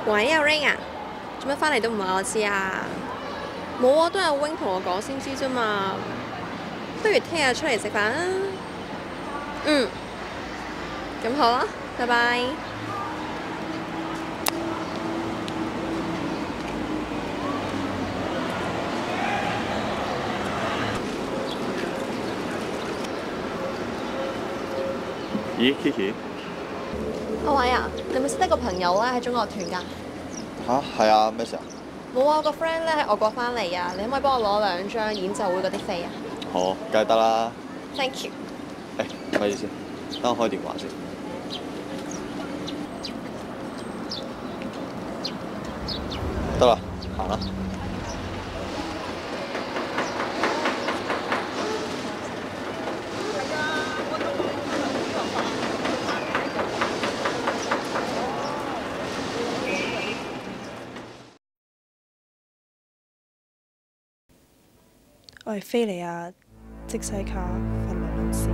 喂，阿 Ring 啊，做乜翻嚟都唔話我知啊？冇啊，都係 Wing 同我講先知啫嘛。不如聽日出嚟食飯啦。嗯，咁好啊，拜拜。咦，Kiki？阿偉啊，你有冇識得個朋友咧喺中樂團㗎？吓？係啊，咩事啊？冇啊，個 friend 咧喺外國翻嚟啊，你可唔可以幫我攞2張演奏會嗰啲飛啊好，梗係得啦。 ？Thank you。唔好意思，等我開電話先。得啦，行啦。我係菲利亞即西卡法律老師。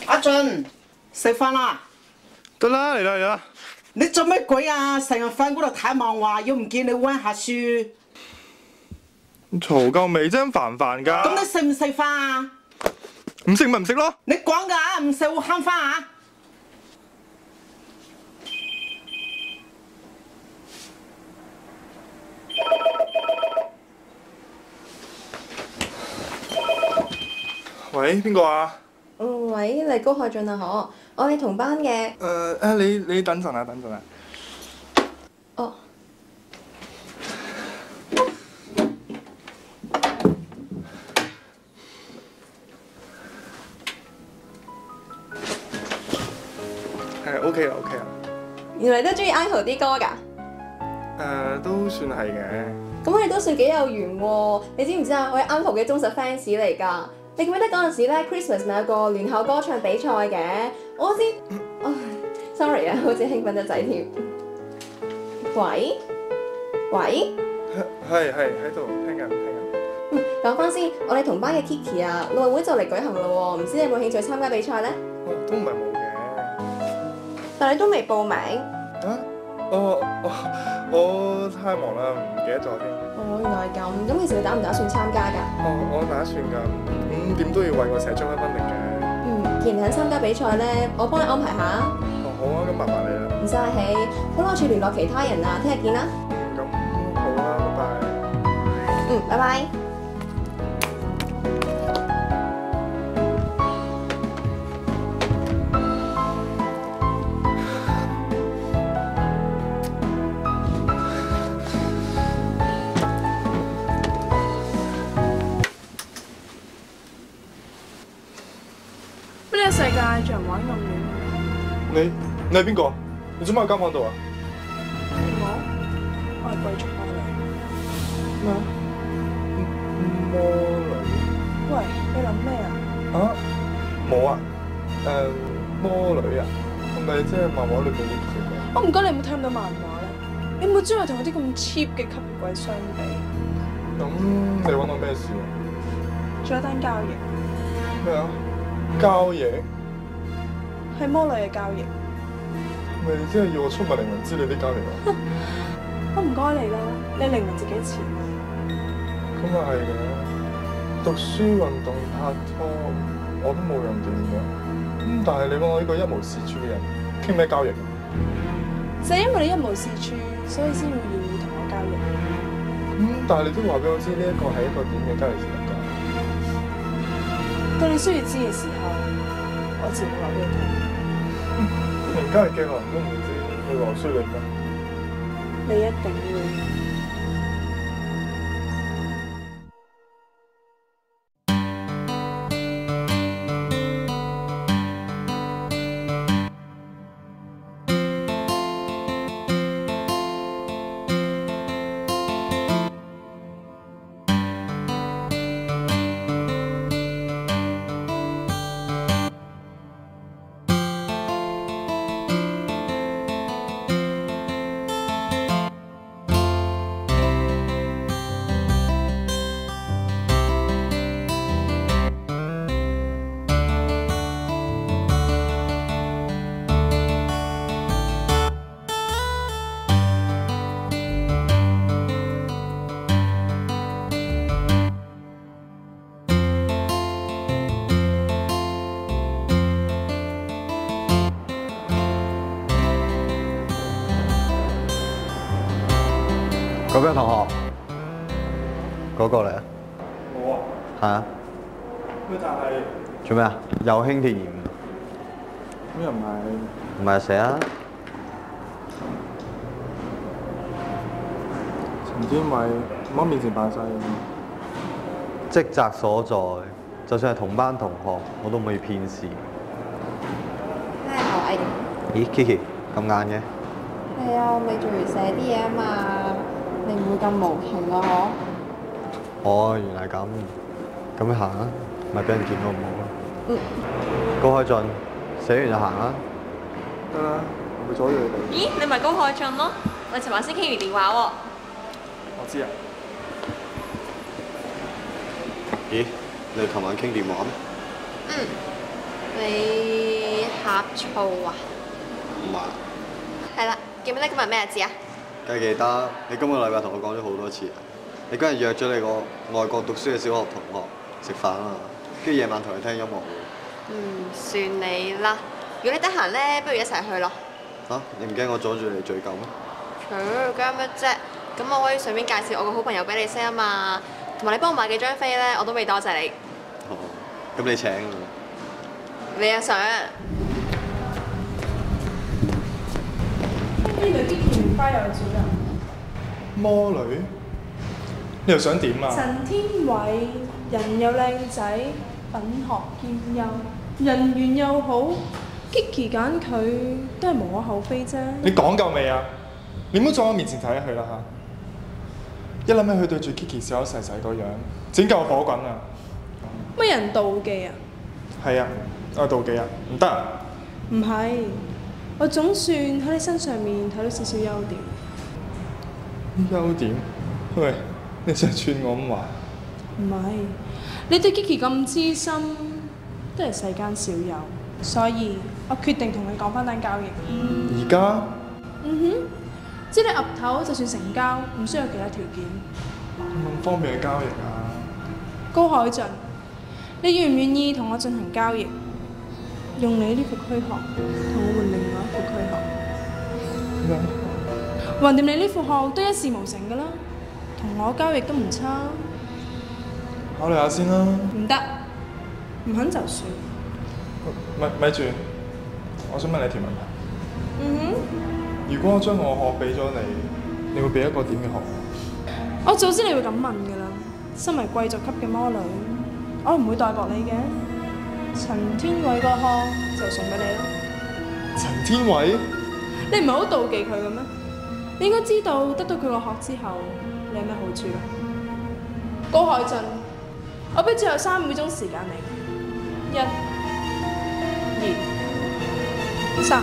阿俊，食飯啦！得啦，嚟啦嚟啦！你做咩鬼啊？成日瞓嗰度睇漫畫，又唔見你溫下書。嘈夠未啫？煩唔煩㗎？咁你食唔食飯啊？唔食咪唔食咯。你講㗎，唔食會慳翻啊！喂，邊個啊？喂，你高海俊啊，可？我係同班嘅。你等陣啊，等陣啊。哦。係 OK 啦 OK 啦。原來你都中意 Uncle 啲歌㗎？都算係嘅。咁我哋都算幾有緣喎！你知唔知啊？我係 Uncle 嘅忠實 fans 嚟㗎。你記唔記得嗰陣時咧 ，Christmas 咪有個聯校歌唱比賽嘅？我先，唉 ，sorry 啊，好似興奮得滯添。喂，喂，係喺度聽緊。講翻先，我哋同班嘅 Kiki 啊，陸運會就嚟舉行咯喎，唔知你有冇興趣參加比賽咧？都唔係冇嘅。但你都未報名。啊？我太忙啦，唔記得咗添。哦，原來係咁。咁其實你打唔打算參加㗎？我打算㗎。點都要為我寫出一分力嘅。既然你想參加比賽咧，我幫你安排下。好啊，咁麻煩你啦。唔使氣，好啦，我處聯絡其他人啊，聽日見啦。咁好啦，拜拜。拜拜。帶住人玩暗戀。你係邊個？你做乜喺間房度啊？我係貴族魔女。咩？魔女？喂，你諗咩啊？啊？冇啊。魔女啊？係咪即係漫畫裏邊啲角色？我唔該，你有冇睇咁多漫畫咧？你冇將佢同嗰啲咁 cheap 嘅吸血鬼相比。咁你揾我咩事啊？仲有單交易，咩啊？交易？係魔女嘅交易。咪即係要我出賣靈魂之類啲交易啊？我唔該你啦，你靈魂值幾錢？咁啊係嘅，讀書、運動、拍拖，我都冇樣掂嘅。但係你講我呢個一無是處嘅人，傾咩交易？就係因為你一無是處，所以先會願意同我交易。但係你都話俾我知呢一個係一個點嘅交易時間。到你需要知嘅時候，我自然會話俾你聽。連交易嘅人都唔知，你話衰你咩？你一定會。嗰邊同學，嗰個嚟啊？我啊？係啊。咩？但係做咩啊？又輕鐵延誤？咁又唔係？唔係寫啊？陳天偉唔好面前扮晒嘢。職責所在，就算係同班同學，我都唔可以偏視。咩海？咦 ，Kiki 咁晏嘅？係啊，我未做完寫啲嘢啊嘛，你唔會咁無情啊嗬？哦，原來咁，咁你行啊，咪俾人見到唔好咯。嗯。高海進，寫完就行啦。得啦，我會阻住你哋。咦，你咪高海進咯？我尋晚先傾完電話喎。我知啊。咦，你琴晚傾電話咩？嗯。你呷醋啊？唔係。係啦，記唔記得今日咩日子啊？梗係記得，你今個禮拜同我講咗好多次啊！你嗰日約咗你個外國讀書嘅小學同學食飯啊，跟住夜晚同佢聽音樂會。算你啦。如果你得閒咧，不如一齊去咯。嚇、你唔驚我阻住你醉狗咩？驚乜啫？咁我可以順便介紹我個好朋友俾你識啊嘛。同埋你幫我買幾張飛咧，我都未多謝你。哦，咁你請啊？你又想？呢度啲棉花有主人。魔女？你又想點啊？陳天偉，人又靚仔，品學兼優，人緣又好 ，Kiki 揀佢都係無可厚非啫。你講夠未啊？你唔好在我面前睇佢啦嚇！一諗起佢對住 Kiki 笑口細細個樣，整夠火滾啊！乜人妒忌啊？係啊，我妒忌啊，唔得啊！唔係，我總算喺你身上面睇到少少優點。優點？喂，你真係串我咁話？唔係，你對 Kiki 咁知心，都係世間少有，所以我決定同你講返單交易。而家？知你岌頭就算成交，唔需要其他條件。咁方便嘅交易啊？高海進，你願唔願意同我進行交易？用你呢副軀殼同我換另外一副軀殼。咩？橫掂你呢副殼都一事無成㗎啦，同我交易都唔差。考慮下先啦。唔得，唔肯就算。咪住，我想問你條問題。如果我將我殼俾咗你，你會俾一個點嘅殼我？我早知你會咁問㗎啦。身為貴族級嘅魔女，我唔會待薄你嘅。陳天偉個殼就送俾你啦。陳天偉，你唔係好妒忌佢嘅咩？你應該知道得到佢個殼之後，你有咩好處啦？高海俊，我俾最後3秒鐘時間你，1、2、3。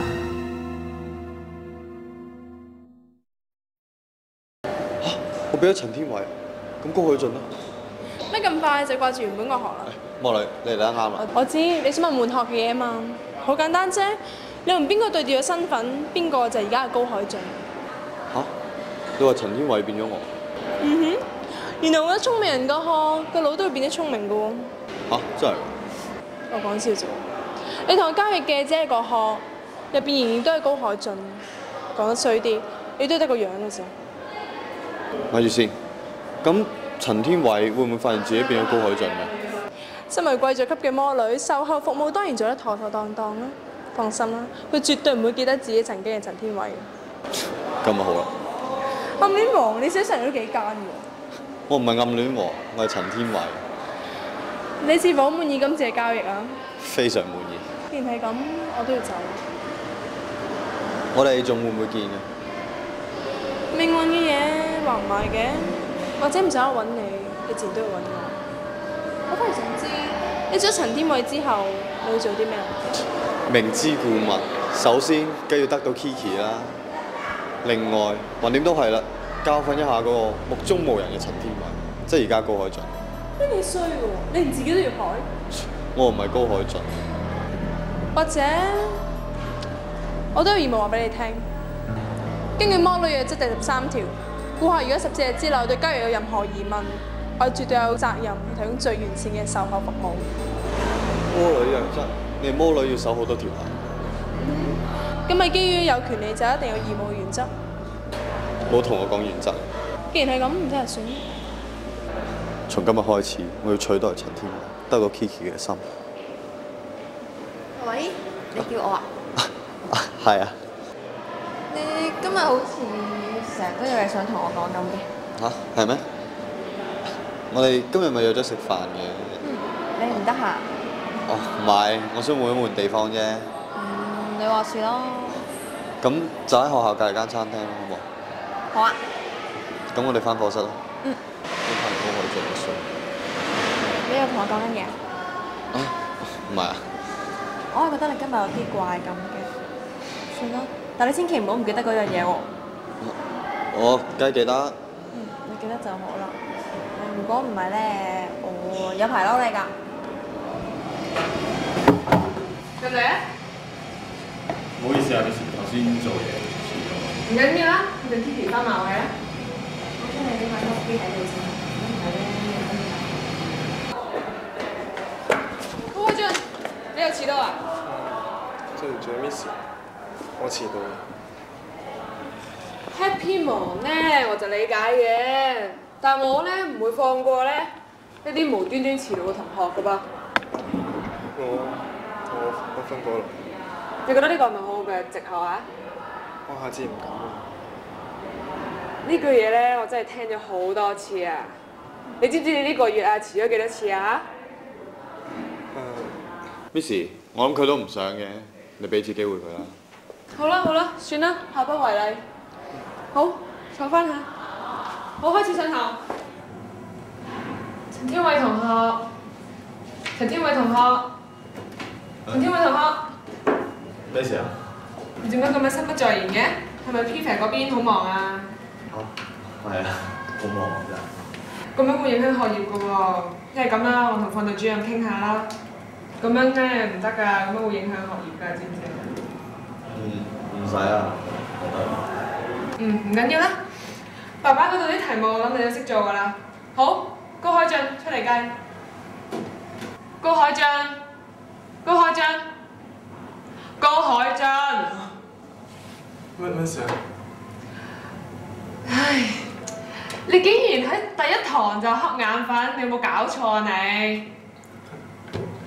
我俾咗陳天偉，咁高海俊啦。咩咁快就掛住原本個殼啦？莫女，你嚟得啱啦。我知你想問換殼嘅嘢啊嘛，好簡單啫。你同邊個對調嘅身份，邊個就而家係高海俊。嚇？你話陳天偉變咗我？原來我覺得聰明人個殼個腦都會變得聰明嘅喎。嚇？真係㗎？我講笑啫。你同我交易嘅只係個殼，入邊仍然都係高海俊。講得衰啲，你都係得個樣嘅啫。咪住先，咁陳天偉會唔會發現自己變咗高海俊嘅？身為貴族級嘅魔女，售後服務當然做得妥妥當當啦。放心啦，佢絕對唔會記得自己曾經係陳天偉嘅。咁咪好啦。暗戀王，你寫成日都幾奸嘅。我唔係暗戀王，我係陳天偉。你是否滿意今次嘅交易啊？非常滿意。既然係咁，我都要走。我哋仲會唔會見嘅？命運嘅嘢話唔埋嘅，或者唔使我揾你，你自然都會揾我。我反而想知，你做咗陳天偉之後，你會做啲咩啊？明知故問，首先梗要得到 Kiki 啦。另外，橫掂都係啦，教訓一下嗰個目中無人嘅陳天偉，即係而家高海俊。咩你衰喎？你連自己都要害？我唔係高海俊。或者，我都有義務話俾你聽。根據《魔女約則》第13條，顧客如果14日之內對交易有任何疑問，我絕對有責任提供最完善嘅售後服務。魔女約則，你係魔女要守好多條例。咁咪基於有權利就一定有義務嘅原則。冇同我講原則。既然係咁，唔聽就算。從今日開始，我要取代陳天偉，得到 Kiki 嘅心。喂，你叫我啊？係啊。你今日好似成日都有嘢想同我講咁嘅。嚇？係咩？我哋今日咪約咗食飯嘅。你唔得閒？哦，唔係，我想換一換地方啫。你話事咯。咁就喺學校隔離間餐廳咯，好唔好？好啊。咁我哋翻課室啦。嗯。你睇高海俊嘅書。你又同我講緊嘢？唔係啊。我係覺得你今日有啲怪咁嘅。算啦，但你千祈唔好唔記得嗰樣嘢喎。我梗係記得。你記得就好啦。如果唔係咧，我有排撈你㗎。入嚟啊！唔好意思啊，Miss，頭先做嘢遲咗。唔緊要啦，你哋 Kiki 翻埋我嘅啦。我將你啲買多啲喺度先，唔係咧。高海俊，你又遲到啊？對唔住 Miss，我遲到啦。 Happy 忙咧，我就理解嘅，但係我咧唔會放過咧一啲無端端遲到嘅同學噶噃。我分過啦。你覺得呢個係咪好好嘅藉口啊？我下次唔敢啦。呢句嘢咧，我真係聽咗好多次啊！你知唔知你呢個月啊遲咗幾多次啊Miss， 我諗佢都唔想嘅，你俾次機會佢啦。好啦好啦，算啦，下不為例。好，坐翻下。好，開始上堂。陳天偉同學，陳天偉同學，陳天偉同學。咩事啊？你點解咁樣心不在焉嘅？係咪 P 嗰邊好忙啊？係啊，好忙啊真係。咁樣會影響學業㗎喎，一係咁啦，我同訓導主任傾下啦。咁樣咧唔得㗎，咁樣會影響學業㗎，知唔知啊？唔使啊，我得。唔緊要啦。爸爸嗰度啲題目我諗你都識做㗎啦。好，高海俊出嚟計。高海俊，高海俊，高海俊。咩事啊？唉，你竟然喺第一堂就瞌眼瞓，你有冇搞錯啊你？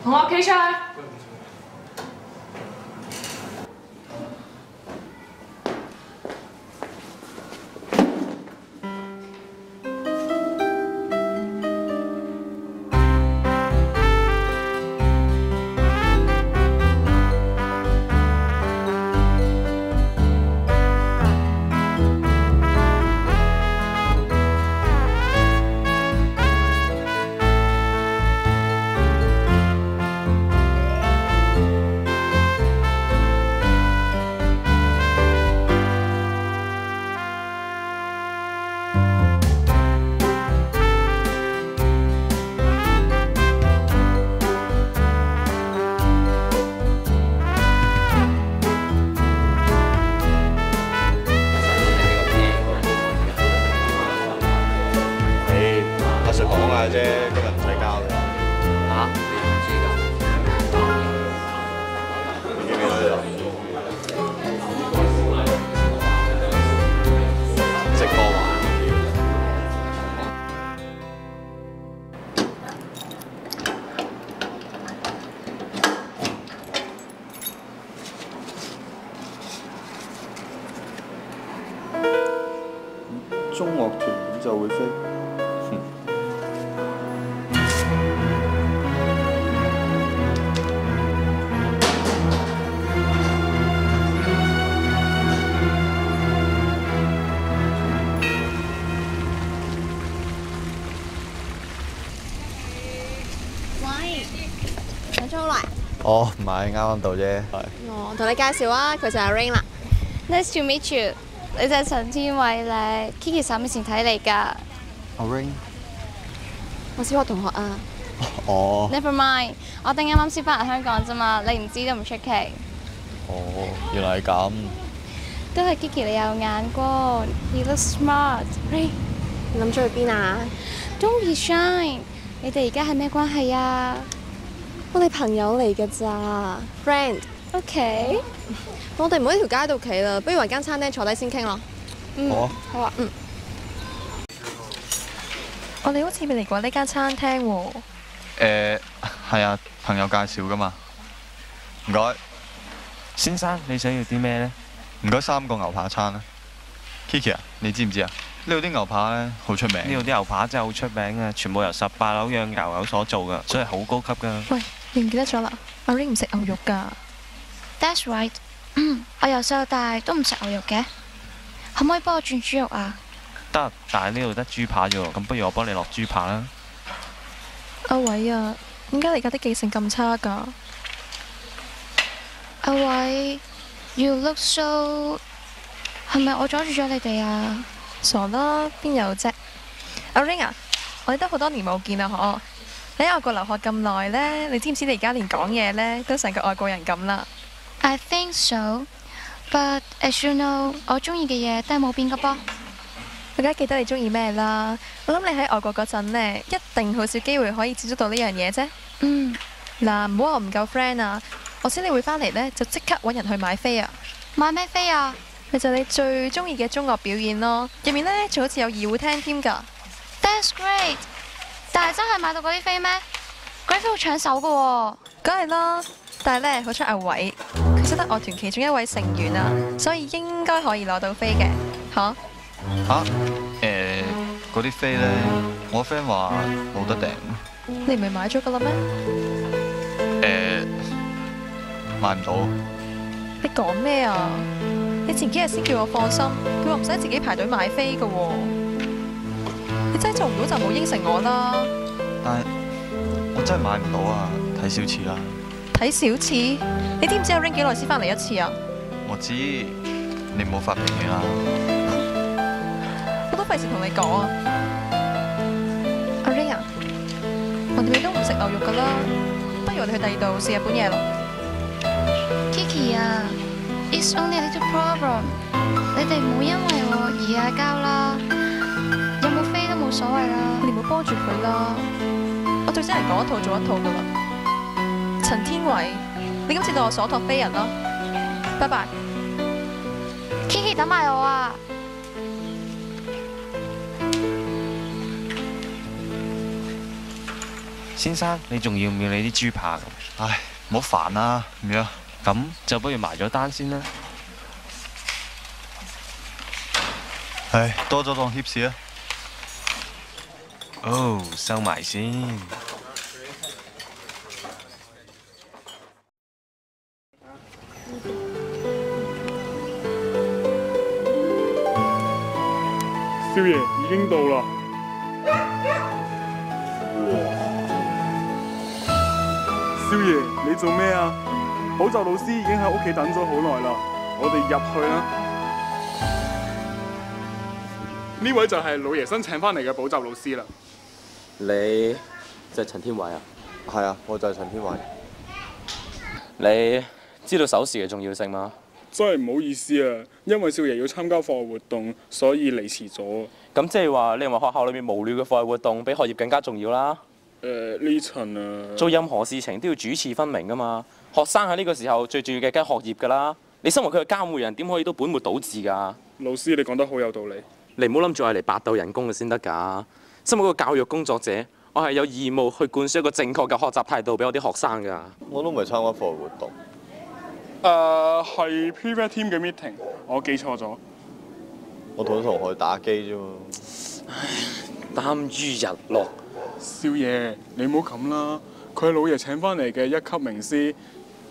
同我企出去。下啫，今日唔使交嘅。嚇？你唔知㗎？你記唔記得啊？直播話。中樂團演奏會飛。喂，等咗好耐。哦，唔係，啱啱到啫。係。我同你介紹啊，佢就係阿 Rain 啦。 Nice to meet you。你就係陳天偉咧 ，Kiki 手面前睇你㗎。阿 Rain。我小學同學啊。哦。Never mind，我哋啱啱先翻嚟香港啫嘛，你唔知都唔出奇。哦，原來係咁。都係 Kiki 你有眼光 ，You look smart。Rain， 你諗咗去邊啊 ？Don't be shy。你哋而家係咩關係啊？我哋朋友嚟㗎咋 ，friend。OK。我哋唔好喺條街度企啦，不如揾間餐廳坐低先傾咯。好啊。好啊。我哋好似未嚟過呢間餐廳喎。係啊，朋友介紹㗎嘛。唔該。先生，你想要啲咩呢？唔該，3個牛扒餐啦。Kiki 啊，你知唔知啊？呢度啲牛扒咧好出名。呢度啲牛扒真係好出名啊，全部由18樓養牛友所做㗎，所以好高級㗎。喂，你唔記得咗啦？阿 Ring 唔食牛肉㗎。That's right。我由細到大都唔食牛肉嘅，可唔可以幫我轉豬肉啊？得，但係呢度得豬扒啫喎，咁不如我幫你落豬扒啦。阿偉啊，點解你而家啲記性咁差㗎？阿偉 ，You look so， 係咪我阻住咗你哋啊？傻啦，邊有啫？阿 Ring 啊，我哋都好多年冇見啦，嗬！你喺外國留學咁耐呢，你知唔知你而家連講嘢呢都成個外國人咁啦？ I think so，but as you know， 我中意嘅嘢都係冇變㗎噃。我梗係記得你中意咩啦。我諗你喺外國嗰陣呢，一定好少機會可以接觸到呢樣嘢啫。嗱，唔好話我唔夠 friend 啊！我知你會返嚟呢，就即刻揾人去買飛啊！買咩飛啊？咪就係你最中意嘅中樂表演咯。入面呢，仲好似有二胡聽添㗎。That's great！ 但係真係買到嗰啲飛咩？嗰啲飛好搶手㗎喎。梗係啦，但係呢，好彩阿偉，佢識得樂團其中一位成員啊，所以應該可以攞到飛嘅，嚇？嗰啲飛咧，我 friend 話冇得訂。你唔係買咗㗎啦咩？買唔到。你講咩啊？你前幾日先叫我放心，佢話唔使自己排隊買飛㗎喎。你真係做唔到就冇應承我啦。但係我真係買唔到啊！睇小次啦。睇小次？你知唔知阿 Ring 幾耐先返嚟一次啊？我知，你唔好發脾氣啦。我都費事同你講啊。阿 Ring 啊，我哋都唔食牛肉㗎啦，不如我哋去第二度食日本嘢咯。Kiki 啊 ，It's only a little problem。你哋唔好因為我而嗌交啦，有冇飛都冇所謂啦。你唔好幫住佢啦，我最憎人講一套做一套㗎啦。陳天偉，你今次當我所託非人啦，拜拜。Kiki 等埋我啊！先生，你仲要唔要你啲豬扒？唉，唔好煩啦，唔要。咁就不如埋咗單先啦。唉，多咗當貼士啊。哦，收埋先。少爺已經到啦。少爺，你做咩啊？補習老師已經喺屋企等咗好耐啦，我哋入去啦。呢位就係老爺新請翻嚟嘅補習老師啦。你就係陳天偉啊？係啊，我就係陳天偉。你知道守時嘅重要性嗎？真係唔好意思啊，因為少爺要參加課外活動，所以嚟遲咗。咁即係話，你認為學校裏面無聊嘅課外活動比學業更加重要啦？呢層啊，做任何事情都要主次分明噶嘛。學生喺呢個時候最重要嘅梗係學業㗎啦。你身為佢嘅監護人，點可以都本末倒置㗎？老師，你講得好有道理。你唔好諗住係嚟白鬥人工嘅先得㗎。身為一個教育工作者，我係有義務去灌輸一個正確嘅學習態度俾我啲學生㗎。我都唔係參加課外活動。係 private team 嘅 meeting，我記錯咗。我同同學打機啫嘛。耽於日落。少爺，你唔好咁啦，佢係老爺請翻嚟嘅一級名師，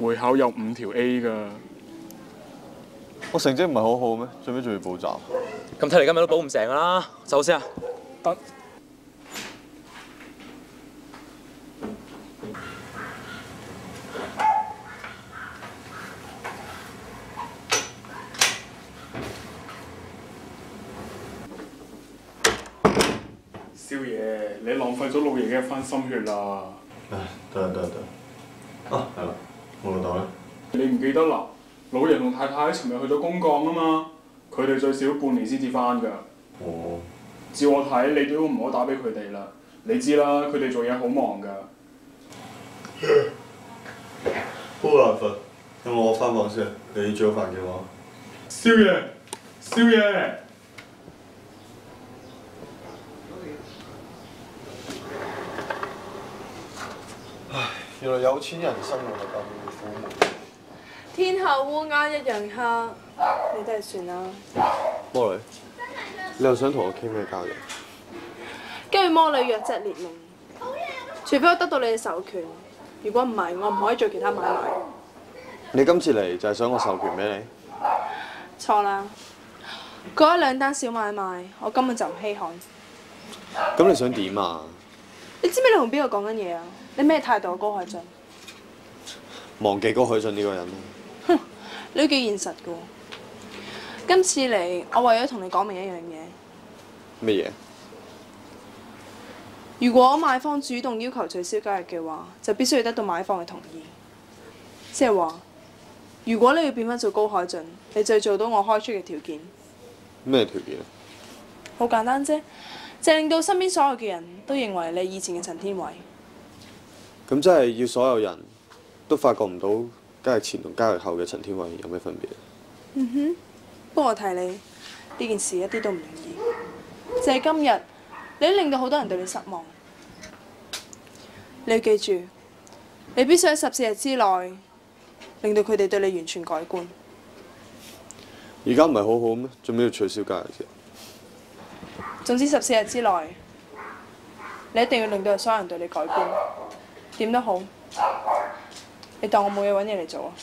會考有5條 A 㗎。我成績唔係好好咩？最尾仲要補習。咁睇嚟今日都補唔成㗎啦，走先啊！得。少爺，你浪費咗老爺嘅一番心血啦！唉，得。啊，係啦，我老豆咧？你唔記得啦？老爺同太太尋日去咗公幹啊嘛，佢哋最少半年先至翻㗎。哦。照我睇，你都唔好打俾佢哋啦。你知啦，佢哋做嘢好忙㗎。好眼瞓，咁我翻房先。你煮好飯嘅話。少爺。唉，原來有錢人生活係咁苦悶。天下烏鴉一樣黑，你都係算啦。魔女，你又想同我傾咩交易？跟住魔女約隻列明，除非我得到你嘅授權，如果唔係，我唔可以做其他買賣。你今次嚟就係想我授權俾你？錯啦，嗰一2單小買賣，我根本就唔稀罕。咁你想點啊？你知唔知你同邊個講緊嘢啊？你咩態度啊，高海俊？忘記高海俊呢個人啦。哼，你都幾現實㗎喎。今次嚟，我為咗同你講明一樣嘢。乜嘢？如果買方主動要求取消交易嘅話，就必須要得到買方嘅同意。即係話，如果你要變翻做高海俊，你就要做到我開出嘅條件。咩條件啊？好簡單啫，就係令到身邊所有嘅人都認為你以前嘅陳天偉。咁即係要所有人都發覺唔到交易前同交易後嘅陳天偉有咩分別？嗯哼，不過我提你，呢件事一啲都唔容易。就係今日，你令到好多人對你失望。你要記住，你必須喺14日之內，令到佢哋對你完全改觀。而家唔係好好咩？做咩要取消交易啫？總之14日之內，你一定要令到所有人對你改觀。點都好，你當我冇嘢揾嘢嚟做啊！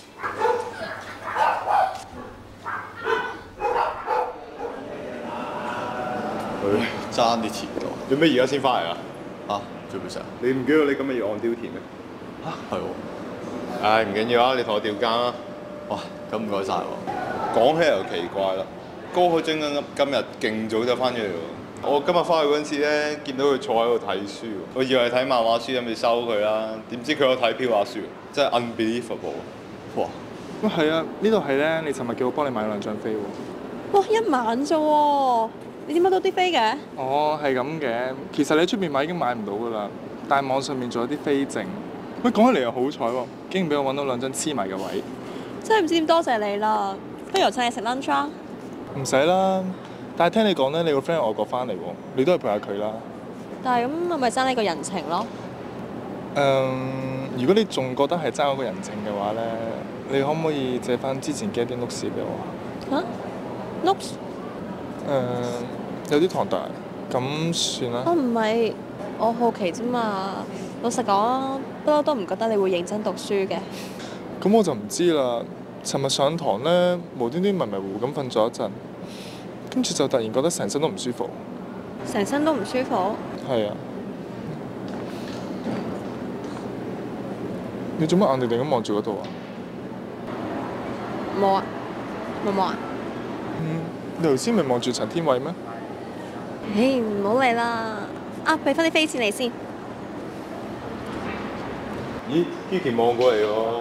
爭啲遲到。做咩而家先翻嚟啊？嚇，做咩事啊？你唔記得你今日要按貂田咩？嚇，係喎。唉，唔緊要啊，你同我調更啦。哇，咁唔該晒喎。講起又奇怪啦，高海俊今日勁早就翻咗嚟喎。我今日翻去嗰陣時咧，見到佢坐喺度睇書，我以為睇漫畫書，諗住收佢啦。點知佢有睇飄畫書，真係 unbelievable。哇！喂，係啊，呢度係咧，你尋日叫我幫你買2張飛喎。哇，一晚啫喎，你點買到啲飛嘅？哦，係咁嘅。其實你喺出面買已經買唔到噶啦，但係網上面仲有啲飛剩。喂，講起嚟又好彩喎，竟然俾我揾到2張黐埋嘅位。真係唔知點多謝你啦，不如請你食 lunch 啊？唔使啦。但係聽你講咧，你個 friend 外國翻嚟喎，你都係陪下佢啦。但係咁，我咪爭你個人情咯。如果你仲覺得係爭我個人情嘅話咧，你可唔可以借翻之前嘅一啲 notes 俾我啊？嚇 ？notes？有啲龐大，咁算啦。我唔係，我好奇啫嘛。老實講，不嬲都唔覺得你會認真讀書嘅。咁我就唔知啦。尋日上堂咧，無端端迷迷糊糊咁瞓咗一陣。跟住就突然覺得成身都唔舒服。成身都唔舒服？係啊。你做乜眼定定咁望住嗰度啊？冇啊，冇啊。你頭先咪望住陳天偉咩？唉，唔好理啦。啊，俾翻啲飛錢你先。咦，Kiki 望過嚟喎，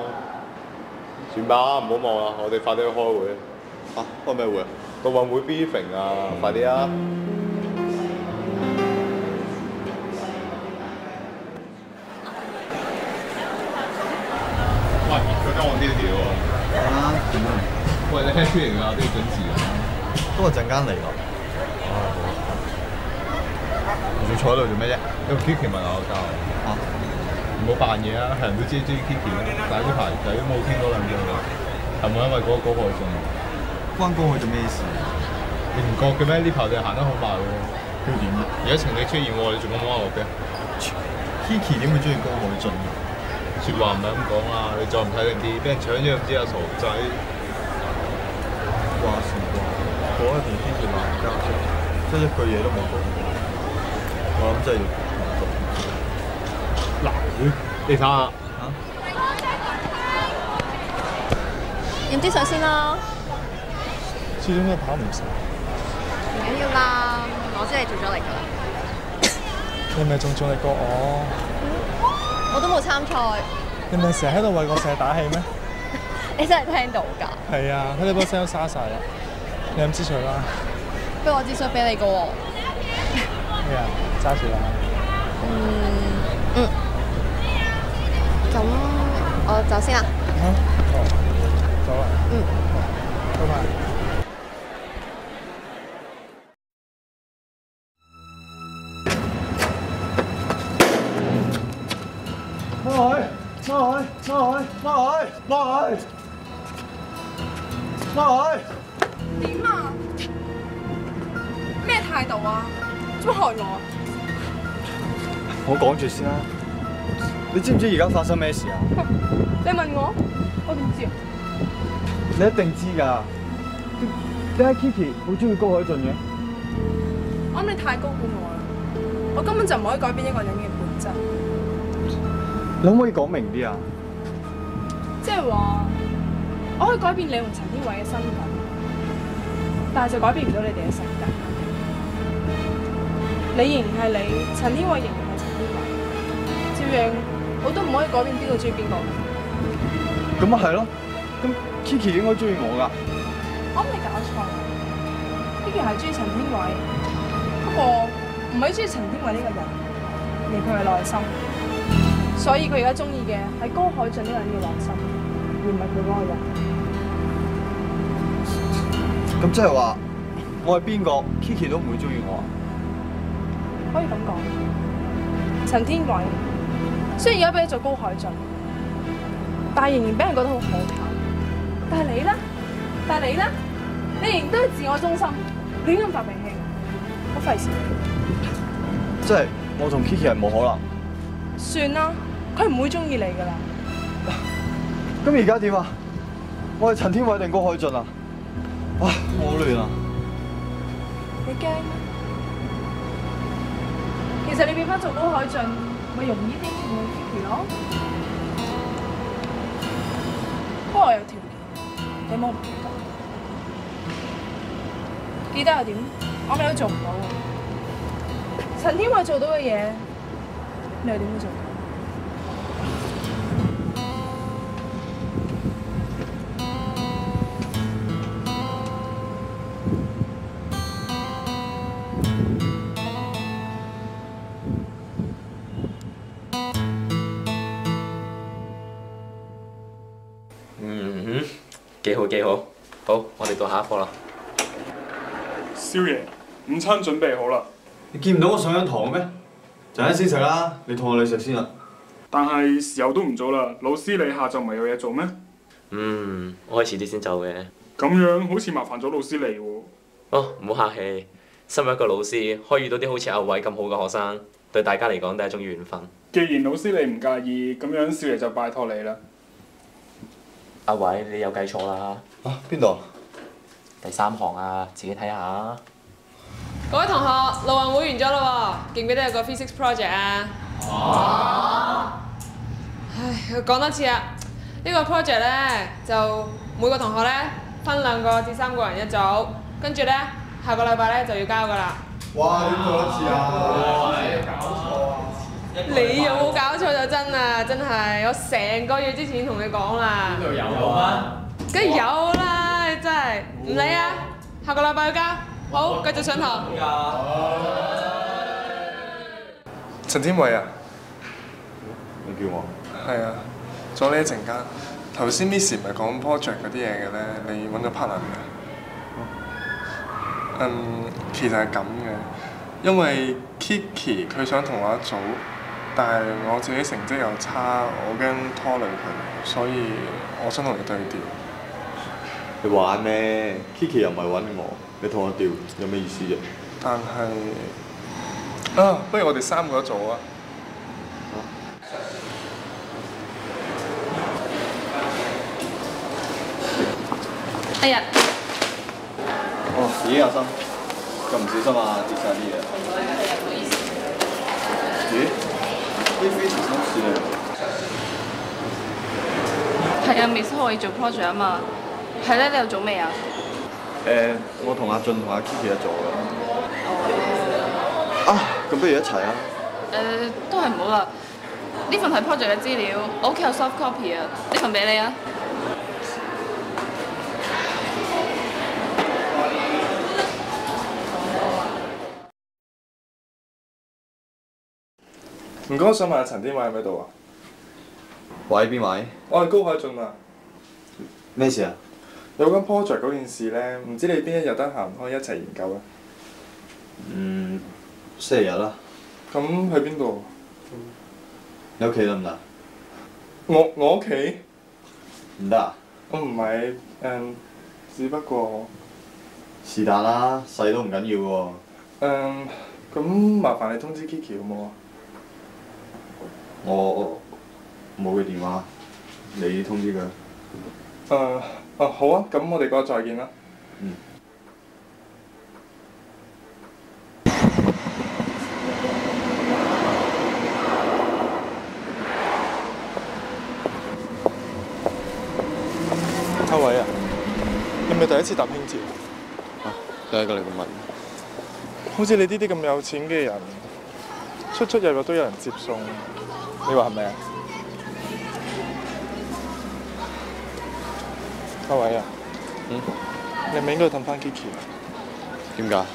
算吧，唔好望啦，我哋快啲去開會。嚇？開咩會啊？陸運會 briefing 啊，快啲啊！喂，佢跟我呢條喎。啊？點啊？喂，你 happy 嚟㗎，都要準時啊。都係陣間嚟咯。你仲坐喺度做咩啫？有 Kiki 問我教。嚇？唔好扮嘢啊！係人都知中意 Kiki 啦，但係呢排仔都冇傾多兩句啦。係咪因為嗰個海信？關高海進咩事？你唔覺嘅咩？呢排你行得好慢喎。佢點？而家情敵出現喎，你仲咁摸我嘅？Kiki 點會中意高海進？説話唔係咁講啊！你再唔睇定啲，俾人搶咗唔知阿傻仔。話時話，嗰一段 Kiki 鬧交啫，真係一句嘢都冇講過。我諗真係要嗱，你睇下嚇。飲啲水先啦。始終都跑唔成。唔緊要啦，我知你做咗嚟㗎啦。你咪仲盡力過我？我都冇參賽。你咪成日喺度為我成日打氣咩？你真係聽到㗎？係啊，佢哋把聲都沙晒啦。你飲支水啦。不過我支水俾你㗎喎。咩啊？揸住啦。咁我走先啦。好，走啦。拜拜。點啊？咩態度啊？做乜害我？我講住先啦。你知唔知而家發生咩事啊？你問我，我點知啊？你一定知㗎。點解 Kiki 好中意高海進嘅？我諗你太高估我啦！我根本就唔可以改變一個人嘅本質。你可唔可以講明啲啊？即係話，我可以改變你同陳天偉嘅身份，但係就改變唔到你哋嘅性格。你仍然係你，陳天偉仍然係陳天偉，照樣我都唔可以改變邊個中意邊個。咁咪係咯。咁 Kiki 應該中意我㗎。我諗你搞錯啦 ，Kiki 係中意陳天偉，不過唔係中意陳天偉呢個人，而佢嘅內心。所以佢而家中意嘅係高海進呢個人嘅內心，而唔係佢嗰個人。咁即係話，我係邊個 ，Kiki 都唔會中意我啊？可以咁講。陳天偉雖然而家俾你做高海進，但係仍然俾人覺得好可靠。但係你咧？你仍然都係自我中心，亂咁發脾氣，好費事。即係我同 Kiki 係冇可能。算啦。佢唔會中意你㗎啦。咁而家點啊？我係陳天偉定高海進啊？唉，我好亂啊！你驚咩？其實你變翻做高海進，咪容易啲換 Kiki 咯。不過我有條件，你冇唔記得？記得又點？我咩都做唔到喎。陳天偉做到嘅嘢，你又點會做到？幾好，好，我哋到下一課啦。少爺，午餐準備好啦。你見唔到我上緊堂咩？陣間先食啦，你同我女食先啦。但係時候都唔早啦，老師你下晝唔係有嘢做咩？我可以遲啲先走嘅。咁樣好似麻煩咗老師你喎。哦，唔好客氣。身為一個老師，可以遇到啲好似阿偉咁好嘅學生，對大家嚟講都係一種緣分。既然老師你唔介意，咁樣少爺就拜託你啦。阿偉，你有計錯啦！啊，邊度？第3行啊，自己睇下。各位同學，陸運會完咗啦喎，記唔記得有個 physics project 啊？唉，講多次啊！呢個 project 咧就每個同學咧分2個至3個人一組，跟住咧下個禮拜咧就要交噶啦。哇！點做一次啊？搞錯啊！你有冇搞錯就真啊！真係，我成個月之前同你講啦。邊度有啊？梗係有啦，真係唔理啊！下個禮拜要交，好，繼續上堂。陳天偉啊，你叫我？係啊，阻你一陣間。頭先 Miss 唔係講 project 嗰啲嘢嘅咧，你揾咗 partner 未啊？其實係咁嘅，因為 Kiki 佢想同我一組，但係我自己成績又差，我驚拖累佢，所以我想同你對調。你玩咩 ？Kiki 又唔係揾我，你同我調有咩意思啫？但係不如我哋3個一組啊！哎呀！咦，阿生，咁唔小心啊，跌晒啲嘢。咦？啲飛條公事嚟喎。係啊 ，Miss 可以做 project 啊嘛。係咧，你又做未啊？我同阿俊同阿 Kiki 一組嘅。咁不如一齊啊？都係唔好啦。呢份係 project 嘅資料，我屋企有 soft copy 啊，呢份俾你啊。唔該，我想問下陳天偉喺咪度啊？喂，邊位？我係高海俊啊。咩事啊？有關 project 嗰件事咧，唔知你邊一日得閒可以一齊研究啊？星期日啦。咁去邊度？你屋企得唔得？我屋企？唔得啊？我唔係只不過是但啦，細都唔緊要喎。咁麻煩你通知 Kiki 好冇啊？我冇佢電話，你通知佢。好啊，咁我哋嗰日再見啦。阿偉啊，你係咪第一次搭輕鐵？第一個嚟咁問。好似你呢啲咁有錢嘅人，出出入入都有人接送，你話係咪啊？阿偉啊，你咪應該氹翻 Kiki 啊？點解？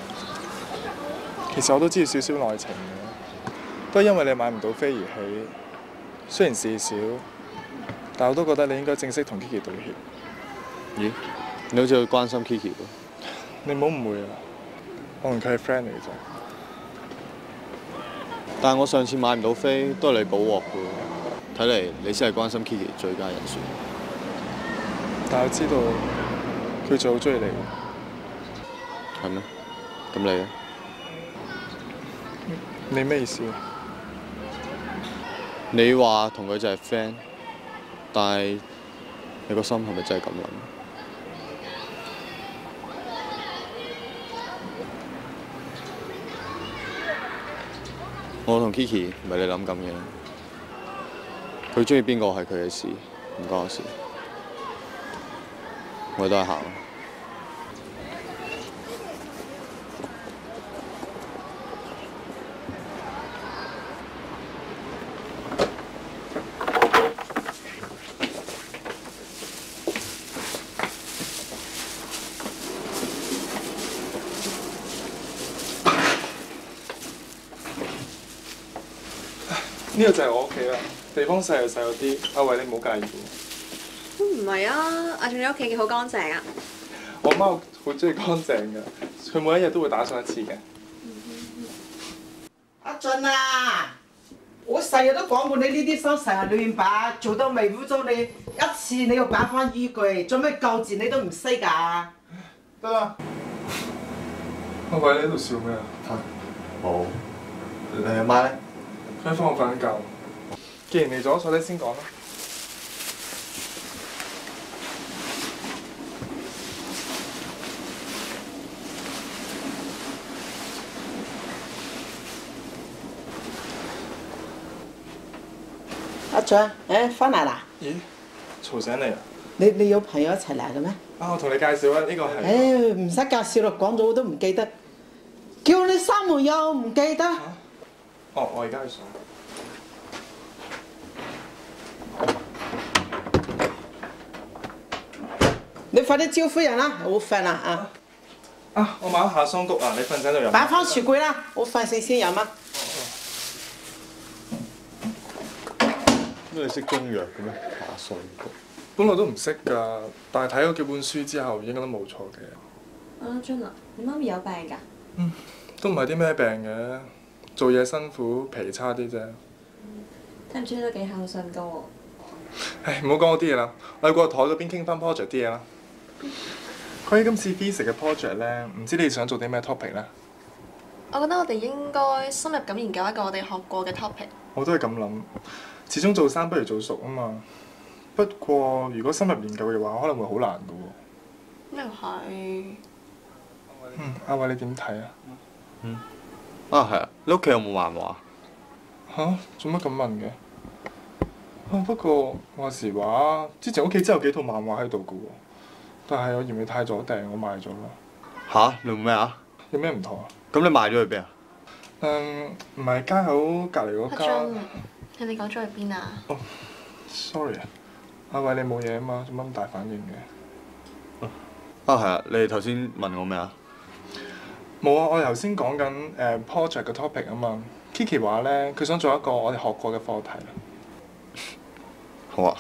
其實我都知道少少內情嘅，都係因為你買唔到飛而起。雖然事少，但我都覺得你應該正式同 Kiki 道歉。咦？你好似好關心 Kiki 喎。你唔好誤會啊，我同佢係 friend 嚟嘅啫。但係我上次買唔到飛，都係你補鑊嘅喎。睇嚟你先係關心 Kiki 最佳人選。但我知道佢就好中意你。係咩？咁你咧？你咩意思？你話同佢就係 friend， 但係你個心係咪真係咁諗？我同 Kiki 唔係你諗咁嘅，佢中意邊個係佢嘅事，唔關我事。我都係行。呢個就係我屋企啦，地方細又細咗啲，阿偉你唔好介意喎。都唔係啊，阿俊你屋企好乾淨啊。我媽好中意乾淨㗎，佢每一日都會打掃一次嘅。阿俊啊，我成日都講過你呢啲衫成日亂擺，做到未污糟你一次你要擺翻衣櫃，做咩舊字你都唔識㗎？得啦。阿偉你喺度笑咩啊？冇。你阿媽咧？佢喺房瞓覺。既然嚟咗，坐低先講啦。阿俊，翻嚟啦？咦，嘈醒你啊？你有朋友一齊嚟嘅咩？啊，我同你介紹啊，呢個係。唔使介紹啦，講咗我都唔記得。叫你閂門又唔記得。哦，我而家去上。你快啲招呼人啦，好瞓啦啊！啊，我買咗下桑菊啊，你瞓醒就飲。擺翻雪櫃啦，好瞓醒先飲啊！乜你識中藥嘅咩？下桑菊。本來都唔識㗎，但係睇咗幾本書之後，應該都冇錯嘅。阿俊啊，你媽咪有病㗎？都唔係啲咩病嘅，做嘢辛苦，脾差啲啫。睇唔出你都幾孝順㗎喎。唉，唔好講嗰啲嘢啦，我哋過去台嗰邊傾翻 project 啲嘢啦。關於今次 physics 嘅 project 咧，唔知你哋想做啲咩 topic 咧？我覺得我哋應該深入咁研究一個我哋學過嘅 topic。我都係咁諗，始終做生不如做熟啊嘛。不過如果深入研究嘅話，可能會好難㗎喎。咩係？阿偉你點睇啊？係啊，你屋企有冇漫畫？吓？做乜咁問嘅？不過話時話，之前屋企真係有幾套漫畫喺度㗎喎，但係我嫌佢太咗訂，我賣咗啦。吓？你做咩啊？有咩唔妥啊？咁你賣咗去邊啊？唔係街口隔離嗰間。你哋講咗去邊啊？Sorry 啊，阿偉你冇嘢啊嘛，做乜咁大反應嘅？係啊，你哋頭先問我咩啊？冇啊，我哋頭先講緊project 嘅 topic 啊嘛。Kiki 話咧，佢想做一個我哋學過嘅課題。好啊。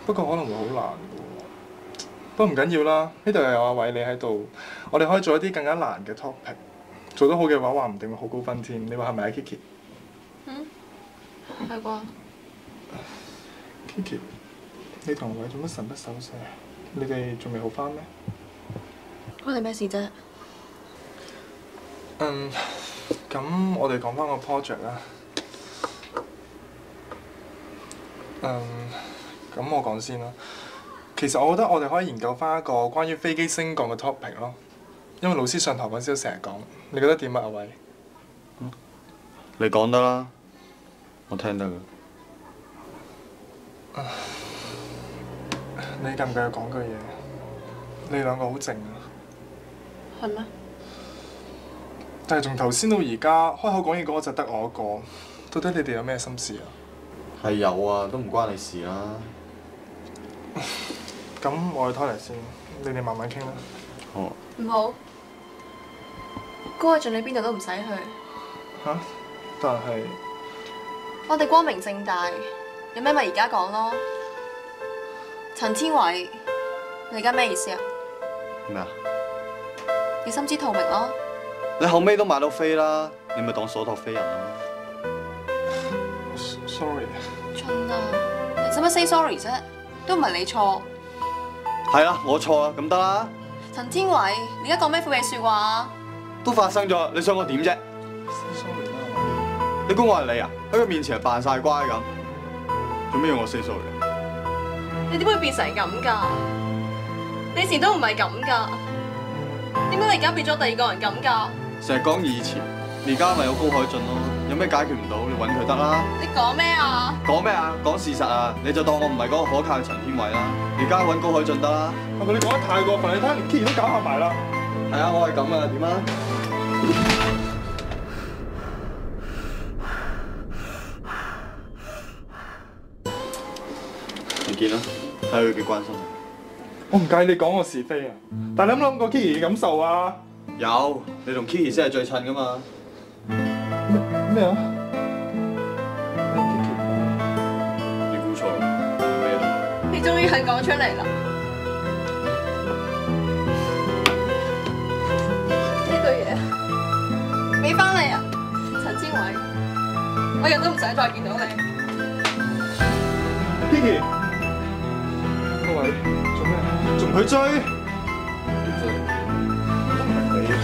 不過可能會好難喎。不過唔緊要啦，呢度又有阿偉你喺度，我哋可以做一啲更加難嘅 topic。做得好嘅話，話唔定會好高分添。你話係咪啊 Kiki？ 係啩 ？Kiki， 你同阿偉做乜神不守舍？你哋仲未好返咩？關你咩事啫？咁我哋講翻個 project 啦。咁我講先啦。其實我覺得我哋可以研究翻一個關於飛機升降嘅 topic 咯，因為老師上堂嗰時都成日講。你覺得點啊，阿偉？你講得啦，我聽得㗎。你繼唔繼續講句嘢？你兩個好靜啊。係咩？但係從頭先到而家，開口講嘢嗰個就得我一個，到底你哋有咩心事啊？係有啊，都唔關你事啦。咁我去拖嚟先，你哋慢慢傾啦。好。唔好。高海俊你邊度都唔使去。嚇？但係我哋光明正大，有咩咪而家講咯。陳天偉，你而家咩意思啊？咩啊？你心知肚明咯。你後尾都買到飛啦，你咪當所託非人咯。Sorry。俊啊，你使乜 say sorry 啫？都唔係你錯。係啦，我錯啦，咁得啦。陳天偉，你而家講咩晦氣説話？都發生咗，你想我點啫 ？Sorry 啦。你估我係你啊？喺佢面前係扮晒乖咁，做咩要我 say sorry？你點會變成咁㗎？你以前都唔係咁㗎，點解你而家變咗第二個人咁㗎？成日講以前，而家咪有高海俊咯，有咩解決唔到，你揾佢得啦。你講咩啊？講咩啊？講事實啊！你就當我唔係嗰個可靠嘅陳天偉啦。而家揾高海俊得啦。不過你講得太過分，你睇下連 Kiki 都搞下埋啦。係啊，我係咁啊，點啊？唔見啦，睇佢幾關心你。我唔介意你講我是非啊，但係你有冇諗過 Kiki 嘅感受啊？有，你同 Kiki 先係最襯噶嘛？咩啊？你估錯咩啊？你終於肯講出嚟啦！呢句嘢，俾翻你啊，陳天偉，我日都唔使再見到你。Kiki， 各位做咩？仲去追？都唔係你啊！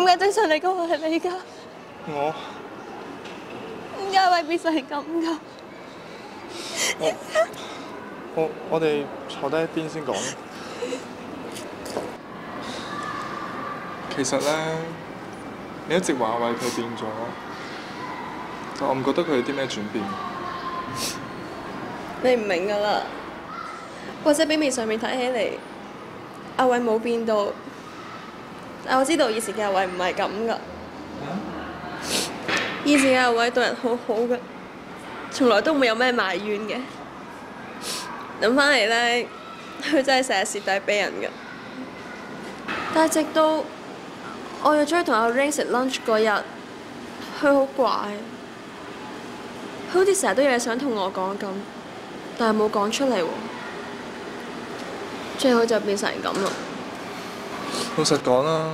點解真相你嗰個係你㗎？我點解會變成咁㗎？我哋坐低一邊先講。其實咧，你一直話為佢變咗，但我唔覺得佢有啲咩轉變。你唔明㗎啦，或者表面上面睇起嚟，阿偉冇變到，但我知道以前嘅阿偉唔係咁㗎。以前嘅阿偉對人好好㗎，從來都冇有咩埋怨嘅。諗翻嚟咧，佢真係成日蝕底俾人㗎。但係直到我約咗佢同阿 Rain 食 lunch 嗰日，佢好怪，佢好似成日都有嘢想同我講咁，但係冇講出嚟喎。最後就變成咁啦。老實講啦，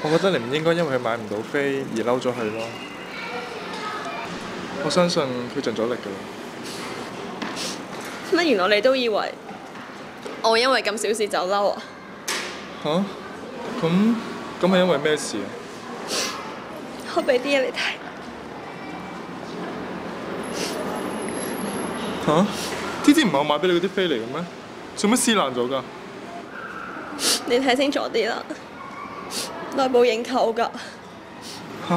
我覺得你唔應該因為佢買唔到飛而嬲咗佢咯。我相信佢盡咗力㗎啦。乜原來你都以為我會因為咁小事就嬲啊？吓？咁係因為咩事啊？我俾啲嘢你睇。吓？呢啲唔係我買俾你嗰啲飛嚟嘅咩？做乜撕爛咗㗎？你睇清楚啲啦，內部認購㗎。吓？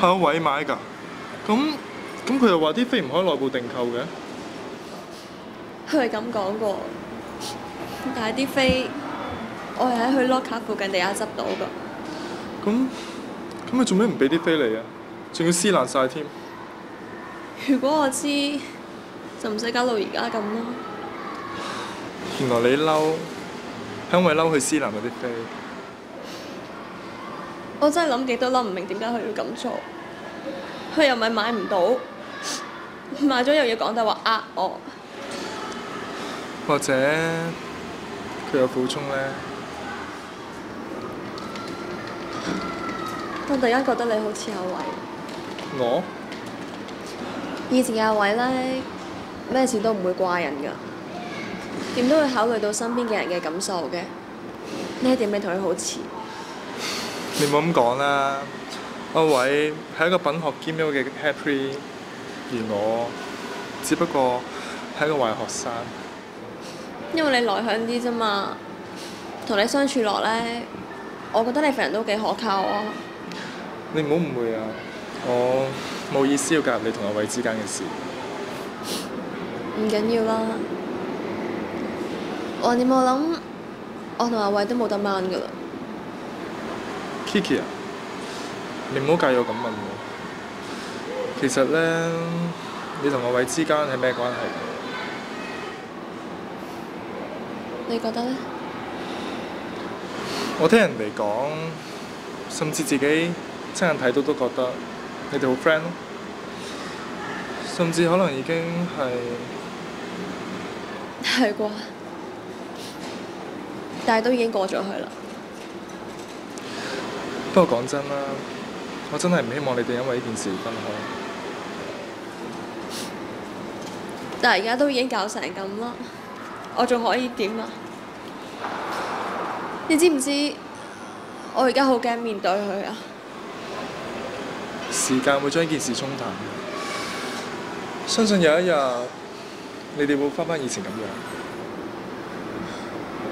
係阿偉買㗎？咁佢又話啲飛唔可以內部訂購嘅？佢係咁講過，但係啲飛我係喺佢 locker 附近地下執到㗎。咁佢做咩唔俾啲飛你啊？仲要撕爛晒添。如果我知，就唔使搞到而家咁咯。原來你嬲，係因為嬲佢撕爛嗰啲飛。我真係諗極都諗唔明點解佢要咁做。佢又咪買唔到，買咗又要講大話呃我。或者佢有苦衷呢？我突然間覺得你好似阿偉。我？以前嘅阿偉咧，咩事都唔會怪人㗎，點都會考慮到身邊嘅人嘅感受嘅。呢一點你同佢好似。你唔好咁講啦，阿偉係一個品學兼優嘅 head pre， 而我只不過係一個壞學生。因為你內向啲啫嘛，同你相處落咧，我覺得你份人都幾可靠啊。你唔好誤會啊，我冇意思要介入你同阿偉之間嘅事。唔緊要啦，橫掂我諗，我同阿偉都冇得掹噶啦。Kiki 啊，你唔好介意我咁問喎。其實咧，你同阿偉之間係咩關係？你覺得呢？我聽人哋講，甚至自己親眼睇到都覺得你哋好 friend 咯，甚至可能已經係啩？但係都已經過咗去啦。不過講真啦，我真係唔希望你哋因為呢件事而分開。但係而家都已經搞成咁啦，我仲可以點啊？你知唔知我而家好驚面對佢啊？時間會將呢件事沖淡，相信有一日你哋會翻返以前咁樣。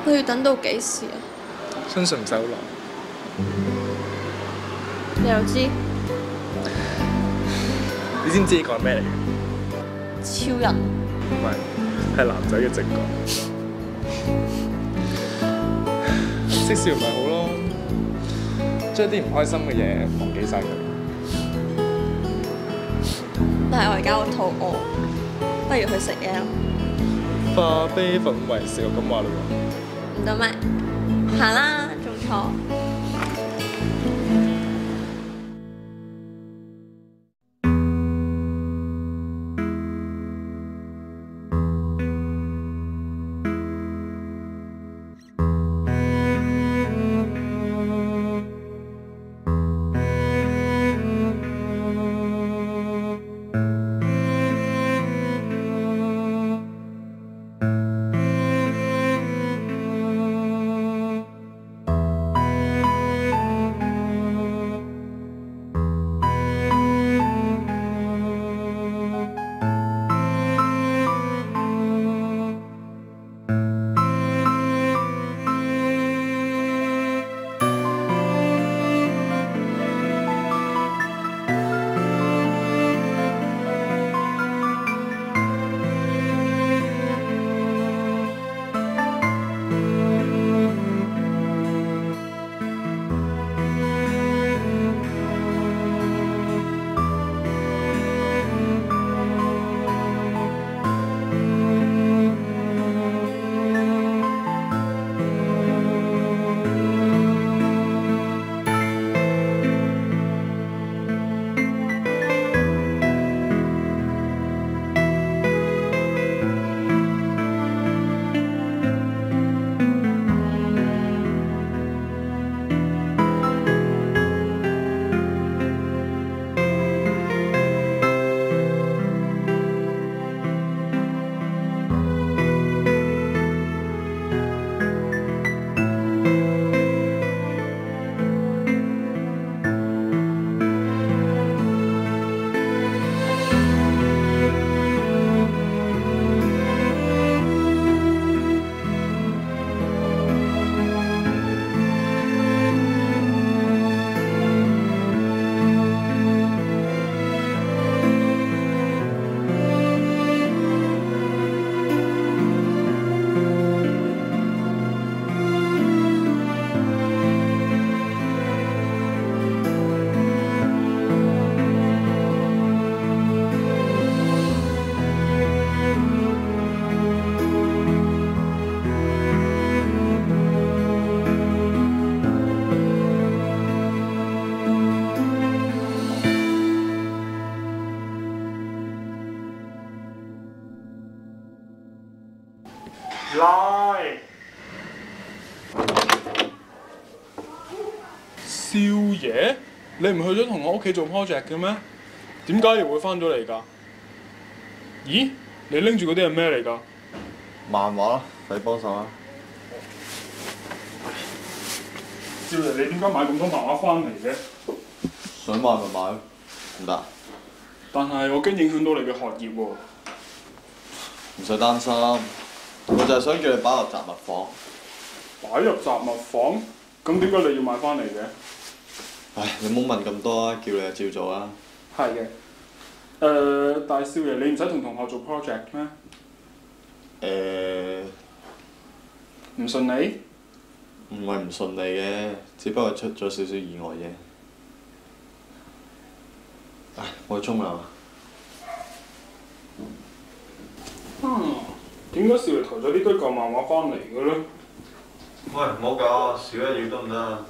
我要等到幾時啊？相信唔使好耐。你又知？你知唔知呢個係咩嚟嘅？超人？唔係，係男仔嘅直覺。識笑咪好咯，將啲唔開心嘅嘢忘記晒佢。但係我而家好肚餓，不如去食嘢咯。化悲憤為笑咁話嘞喎。唔得咩？行啦，仲坐。少爺，你唔去咗同學屋企做 project 嘅咩？點解又會翻咗嚟㗎？咦，你拎住嗰啲係咩嚟㗎？漫畫咯，你幫手啊！少爺，你點解買咁多漫畫翻嚟嘅？想買咪買咯，唔得。但係我驚影響到你嘅學業喎。唔使擔心，我就係想叫你擺入雜物房。擺入雜物房？咁點解你要買翻嚟嘅？唉，你唔好問咁多啊，叫你就照做啦。係嘅。但係少爺，你唔使同同學做 project 咩？唔順利？唔係唔順利嘅，只不過出咗少少意外啫。唉，我去沖涼啊！點解少爺抬咗呢堆舊漫畫翻嚟嘅咧？喂，唔好搞，少一樣得唔得啊？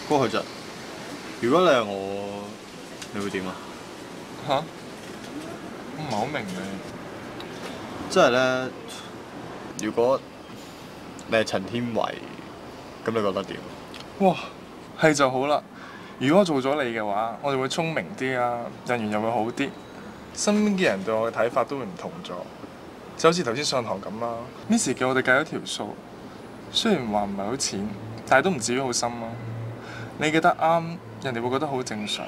過去咋？如果你係我，你會點啊？嚇？我唔係好明你。即係咧，如果你係陳天維，咁你覺得點？哇，係就好啦。如果我做咗你嘅話，我就會聰明啲啊，人緣又會好啲，身邊嘅人對我嘅睇法都會唔同咗。就好似頭先上堂咁啦，Miss 叫我哋計咗條數，雖然話唔係好淺，但係都唔至於好深咯。你記得啱，人哋會覺得好正常。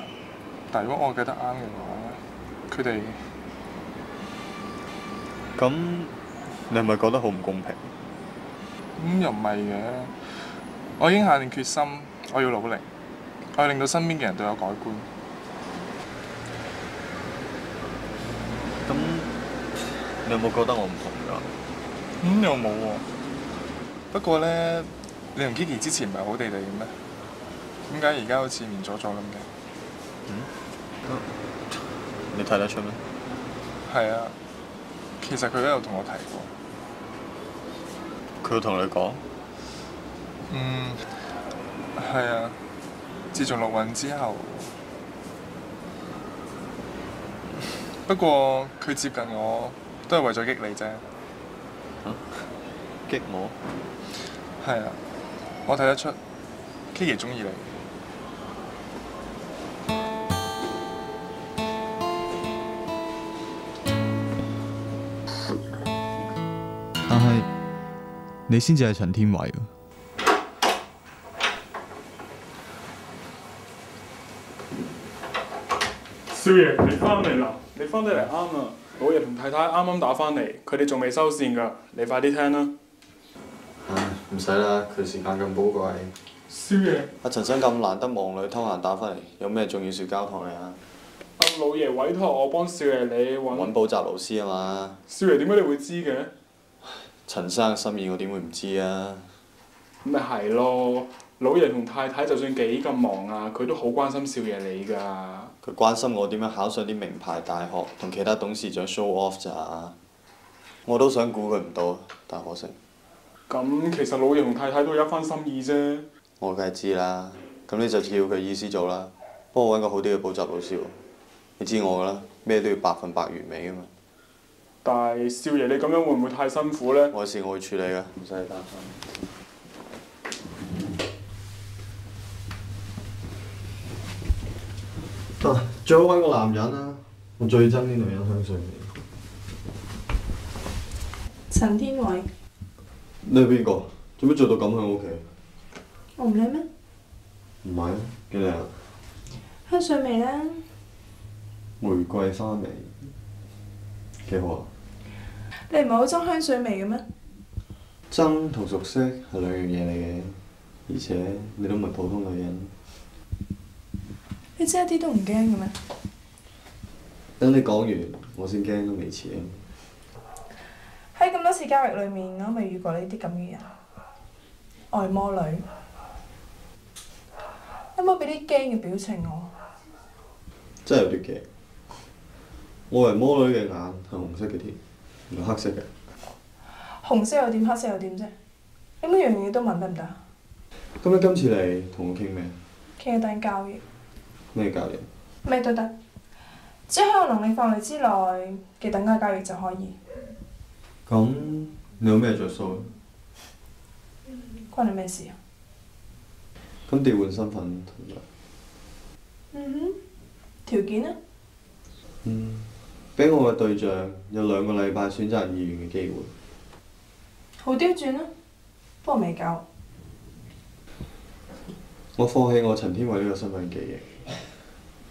但係如果我記得啱嘅話，佢哋咁你係咪覺得好唔公平？又唔係嘅。我已經下定決心，我要努力，我要令到身邊嘅人對我改觀。咁你有冇覺得我唔同㗎？又冇喎。不過咧，你同 Kiki 之前唔係好地地嘅咩？點解而家好似面咗咗咁嘅？你睇得出咩？係啊，其實佢都有同我提過。佢有同你講？係啊。自從陸運之後，不過佢接近我都係為咗激你啫。激我？係啊，我睇得出 Kiki 中意你。但係你先至係陳天維喎。少爺，你翻嚟啦！你翻得嚟啱啦，老爺同太太啱啱打翻嚟，佢哋仲未收線㗎，你快啲聽啦。唉，唔使啦，佢時間咁寶貴。少爺，阿陳生咁難得忙裏偷閒打翻嚟，有咩重要事交託你啊？阿老爺委託我幫少爺你揾補習老師啊嘛。少爺點解你會知嘅？陳生心意我點會唔知啊？咁咪係咯，老爺同太太就算幾咁忙啊，佢都好關心少爺你㗎。佢關心我點樣考上啲名牌大學，同其他董事長 show off 咋。我都想估佢唔到，但可惜。咁其實老爺同太太都有一番心意啫。我梗係知啦，咁你就照佢意思做啦。幫我揾個好啲嘅補習老師喎。你知我㗎啦，咩都要100%完美㗎嘛。但係少爺你咁樣會唔會太辛苦呢？我嘅事我會處理㗎，唔使你擔心。最好揾個男人啦，我最憎啲女人香水味。陳天偉。你係邊個？做咩做到咁喺我屋企？我唔靚咩？唔係啊，幾靚啊！香水味啦。玫瑰花味，幾好啊！你唔係好憎香水味嘅咩？憎同熟悉係兩樣嘢嚟嘅，而且你都唔係普通女人。你真係一啲都唔驚嘅咩？等你講完，我先驚都未遲啊！喺咁多次交易裏面，我都未遇過呢啲咁嘅人，愛魔女。有冇俾啲驚嘅表情我？真係有啲驚。我以為魔女嘅眼係紅色嘅添，原來黑色嘅。紅色又點？黑色又點啫？你乜樣嘢都問得唔得？咁你今次嚟同我傾咩？傾一單交易。咩交易？咩都得，只要喺我能力範圍之內嘅等價交易就可以。咁你有咩着數？關你咩事啊？咁調換身份同埋。條件啊？俾我嘅對象有2個禮拜選擇意願嘅機會。好刁鑽啊！不過未夠。我放棄我陳天偉呢個身份記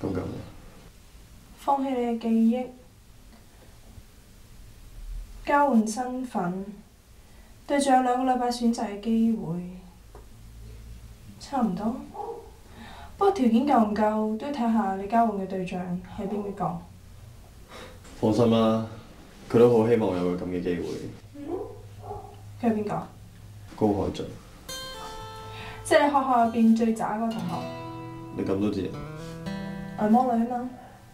憶，咁。放棄你嘅記憶，交換身份，對象有2個禮拜選擇嘅機會，差唔多。不過條件夠唔夠都要睇下你交換嘅對象係邊個。放心啦，佢都好希望有個咁嘅機會。佢係邊個？高海俊。即係你學校入邊最渣嗰個同學。你咁都知？愛魔女啊嘛。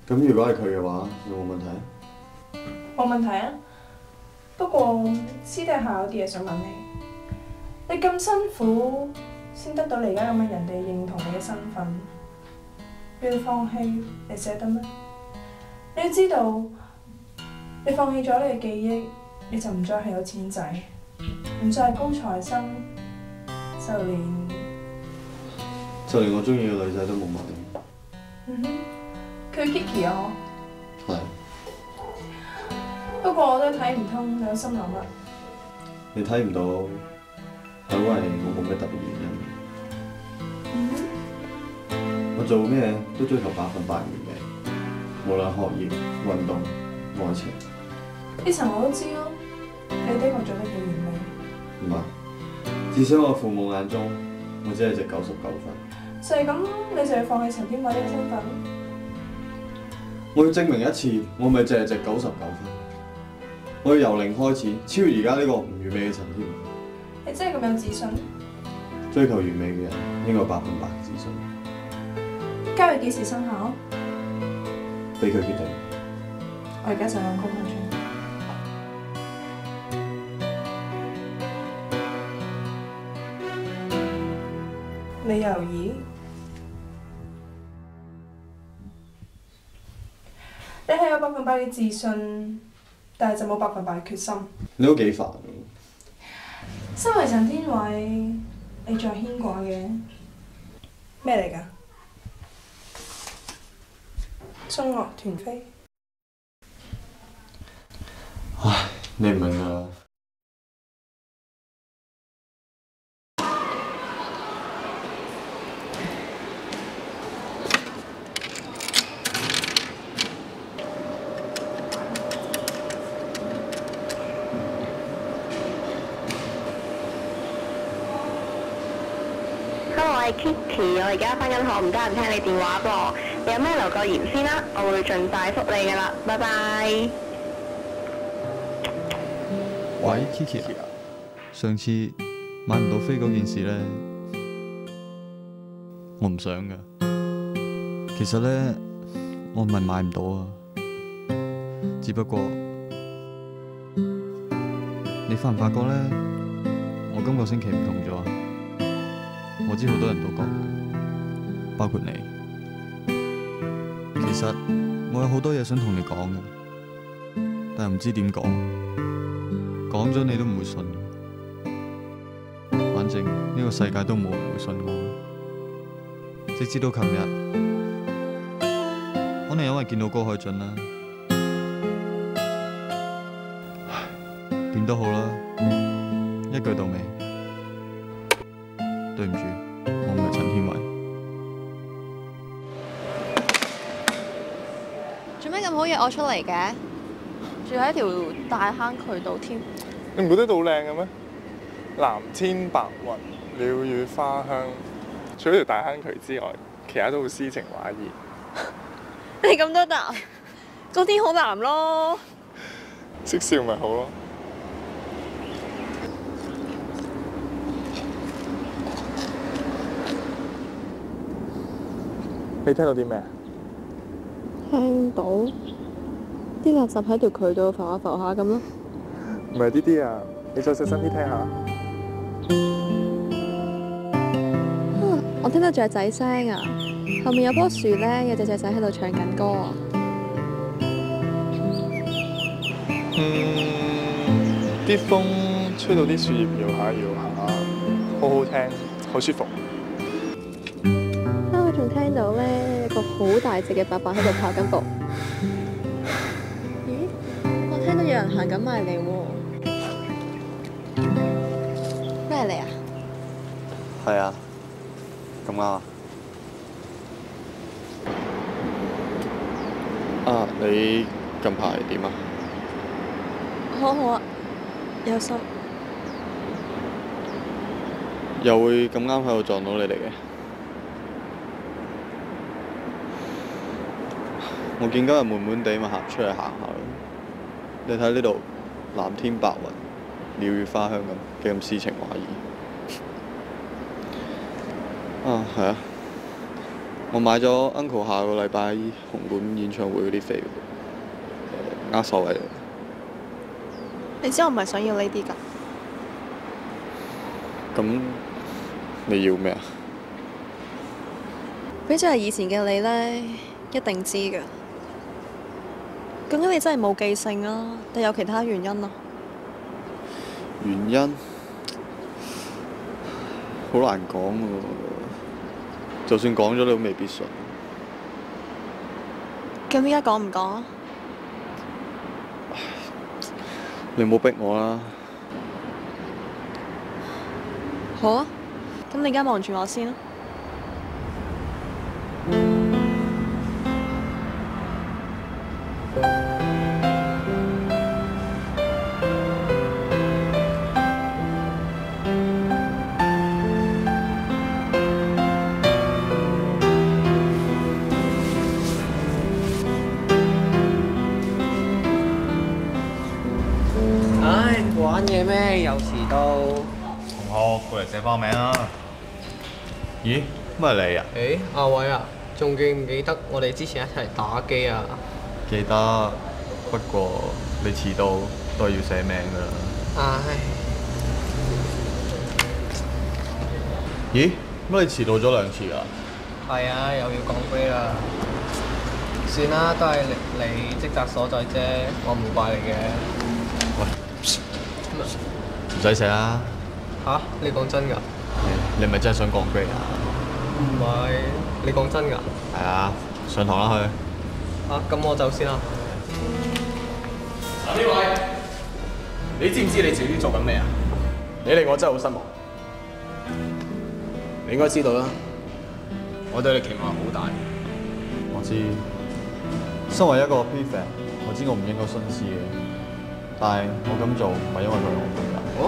咁如果係佢嘅話，有冇問題啊？冇問題啊，不過私底下有啲嘢想問你。你咁辛苦先得到你而家咁樣人哋認同你嘅身份，要你放棄，你捨得咩？你要知道，你放棄咗你嘅記憶，你就唔再係有錢仔，唔再係高材生，就連我中意嘅女仔都冇埋。佢 Kiki 啊，係。不過我都睇唔通，你有心諗乜？你睇唔到，係因為我冇咩特別原因。我做咩都追求100%完美，無論學業、運動、愛情。呢層我都知咯，你的確做得幾完美。唔係，至少我父母眼中，我只係值99分。就係咁，你就要放棄陳天偉呢個身份？我要證明一次，我咪淨係值99分。我要由0開始，超越而家呢個唔完美嘅陳天偉。你真係咁有自信？追求完美嘅人應該100%自信。交易幾時生效？俾佢決定。我而家就向高海俊。你猶豫？你係有100%嘅自信，但係就冇100%嘅決心。你都幾煩。身為陳天偉，你仲係牽掛嘅咩嚟㗎？中樂團飛。唉，你唔明㗎啦。Kiki， 我而家返緊學，唔得閒聽你電話噃。你有咩留個言先啦，我會盡快覆你㗎啦，拜拜。喂 ，Kiki 啊，上次買唔到飛嗰件事呢，我唔想㗎。其實呢，我唔係買唔到啊，只不過你發唔發覺呢？我今個星期唔同咗。我知好多人都覺，包括你。其實我有好多嘢想同你講嘅，但係唔知點講，講咗你都唔會信。反正呢個世界都冇人會信我。直至到琴日，可能因為見到高海俊啦。點都好啦，一句到尾。對唔住，我唔係陳天偉。做咩咁好約我出嚟嘅？住喺條大坑渠度添。你唔覺得度好靚嘅咩？藍天白雲、鳥語花香，除咗條大坑渠之外，其他都好詩情畫意。你咁都答？嗰啲好難咯。識笑咪好咯。你聽到啲咩啊？聽到啲垃圾喺條渠度浮下浮下咁咯。唔係啲啊，你再細心啲聽下。我聽到雀仔聲啊！後面有棵樹咧，有隻雀仔喺度唱緊歌啊！啲風吹到啲樹葉搖下搖下，好好聽，好舒服。我仲聽到咧，有個好大隻嘅伯伯喺度跑緊步。咦？我聽到有人行緊埋嚟喎。咩嚟啊？係啊，咁啱啊！啊，你近排點啊？好好啊，有心。又會咁啱喺度撞到你哋嘅？我見今日悶悶地咪行出去行下咯。你睇呢度藍天白雲、鳥語花香咁，幾咁詩情畫意。啊，係啊！我買咗 Uncle 下個禮拜紅館演唱會嗰啲飛，握手位。你知我唔係想要呢啲㗎。咁你要咩啊？比起係以前嘅你咧，一定知㗎。究竟你真係冇記性啊，定有其他原因啊？原因好難講喎，就算講咗你都未必信。咁依家講唔講啊？你唔好逼我啦。好啊，咁你而家望住我先啦。唉，玩嘢咩？又遲到。同學過嚟寫翻名啦。咦？乜係你啊？誒，阿偉啊，仲記唔記得我哋之前一齊打機啊？記得，不過你遲到都係要寫名㗎啦。唉。咦？乜你遲到咗2次啊？係啊，又要講 grade 啦。算啦，都係你職責所在啫，我唔會怪你嘅。唔使寫啦。吓？你講真㗎？你係咪真係想講 grade 啊？唔係，你講真㗎？係啊，上堂啦去。咁我走先啦。呢位，你知唔知你自己做緊咩啊？你令我真係好失望。你應該知道啦，我對你期望好大。我知，身為一個 prefect，我知我唔應該徇私嘅，但係我咁做唔係因為佢係我朋友。哦，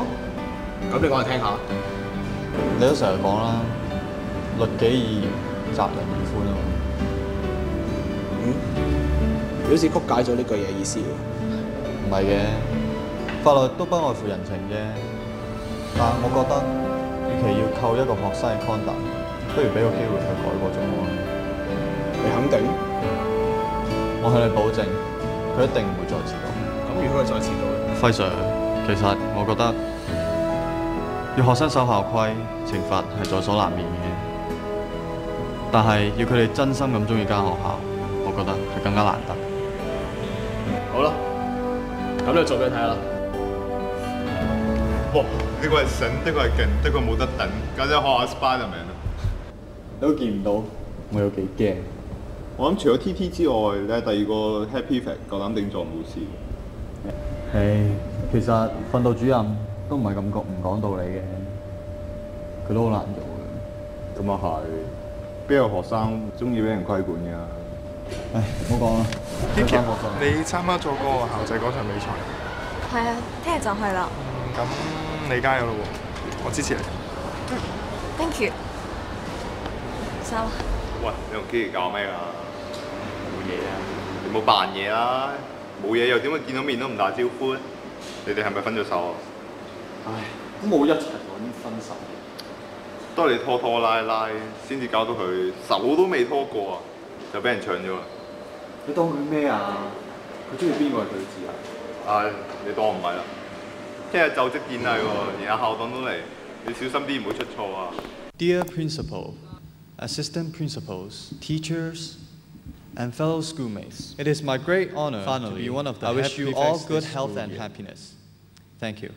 咁你講嚟聽下。你都成日講啦，律己以責人以寬啊嘛。你好似曲解咗呢句嘢意思喎。唔係嘅，法律都不外乎人情啫。但係我覺得，與其要扣一個學生嘅 conduct，不如俾個機會佢改過咗我。你肯定？我向你保證，佢一定唔會再遲到。咁如果佢再遲到咧？輝 Sir，其實我覺得要學生守校規，懲罰係在所難免嘅。但係要佢哋真心咁鍾意間學校，我覺得係更加難得。好啦，咁你做俾佢睇下啦。哇！呢個係醒，呢個係勁，呢個冇得頂，簡直學下 Spiderman 啊！你都見唔到我有幾驚。我諗除咗 TT 之外，你係第二個 Happy Fact 夠膽頂撞老師。其實訓導主任都唔係咁唔講道理嘅，佢都好難做嘅。咁啊係，邊有學生中意俾人規管㗎？唉，唔好講啦。Kiki，你參加咗嗰個校際嗰場比賽？係啊，聽日就係啦。咁你加油咯喎！我支持你。Thank you。收。喂，你同 Kiki 搞咩㗎？冇嘢啊，你冇扮嘢啦，冇嘢又點會見到面都唔打招呼咧？你哋係咪分咗手啊？唉，都冇一齊就已經分手。都係你拖拖拉拉，先至搞到佢手都未拖過啊，就俾人搶咗啦。你當佢咩啊？佢中意邊個係佢知啊？唉，你當我唔係啦。聽日就職典禮喎，連阿校長都嚟，你小心啲唔好出錯啊。Dear Principal, Assistant Principals, Teachers, and fellow schoolmates, it is my great honor to be one of the I wish you all good health and happiness. Thank you.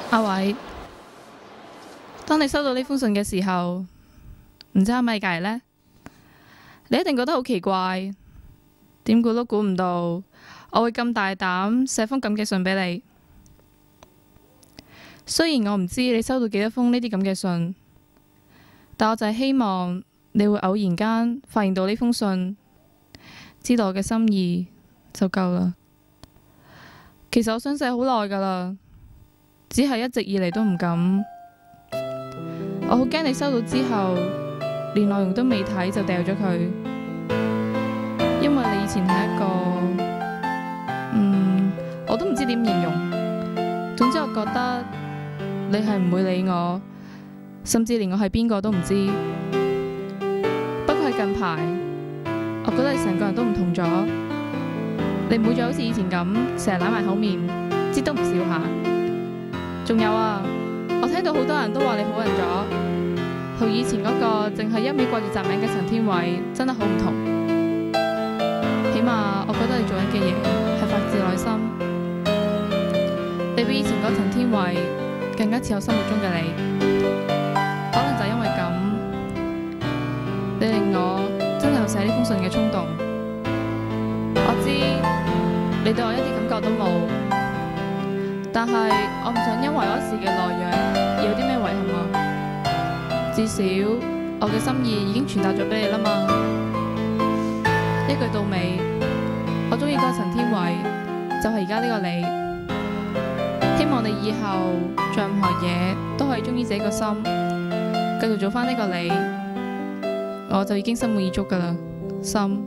阿偉，當你收到呢封信嘅時候，唔知係咪計呢？你一定覺得好奇怪，點估都估唔到我會咁大膽寫封咁嘅信俾你。雖然我唔知你收到幾多封呢啲咁嘅信，但我就係希望你會偶然間發現到呢封信，知道我嘅心意就夠啦。其實我想寫好耐㗎啦。只係一直以嚟都唔敢，我好驚你收到之後，連內容都未睇就掉咗佢，因為你以前係一個，我都唔知點形容。總之我覺得你係唔會理我，甚至連我係邊個都唔知。不過係近排，我覺得你成個人都唔同咗，你唔會再好似以前咁成日攬埋口面，節都唔笑下。仲有啊，我聽到好多人都話你好人咗，同以前嗰個淨係一味掛住雜名嘅陳天偉真係好唔同。起碼我覺得你做緊嘅嘢係發自內心，你比以前嗰陳天偉更加似我心目中嘅你。可能就係因為咁，你令我真係有寫呢封信嘅衝動。我知你對我一啲感覺都冇。但係我唔想因為嗰時嘅懦弱而有啲咩遺憾啊！至少我嘅心意已經傳達咗俾你啦嘛。一句到尾，我中意嗰個陳天偉就係而家呢個你。希望你以後做任何嘢都可以中意自己個心，繼續做翻呢個你，我就已經心滿意足噶啦。心。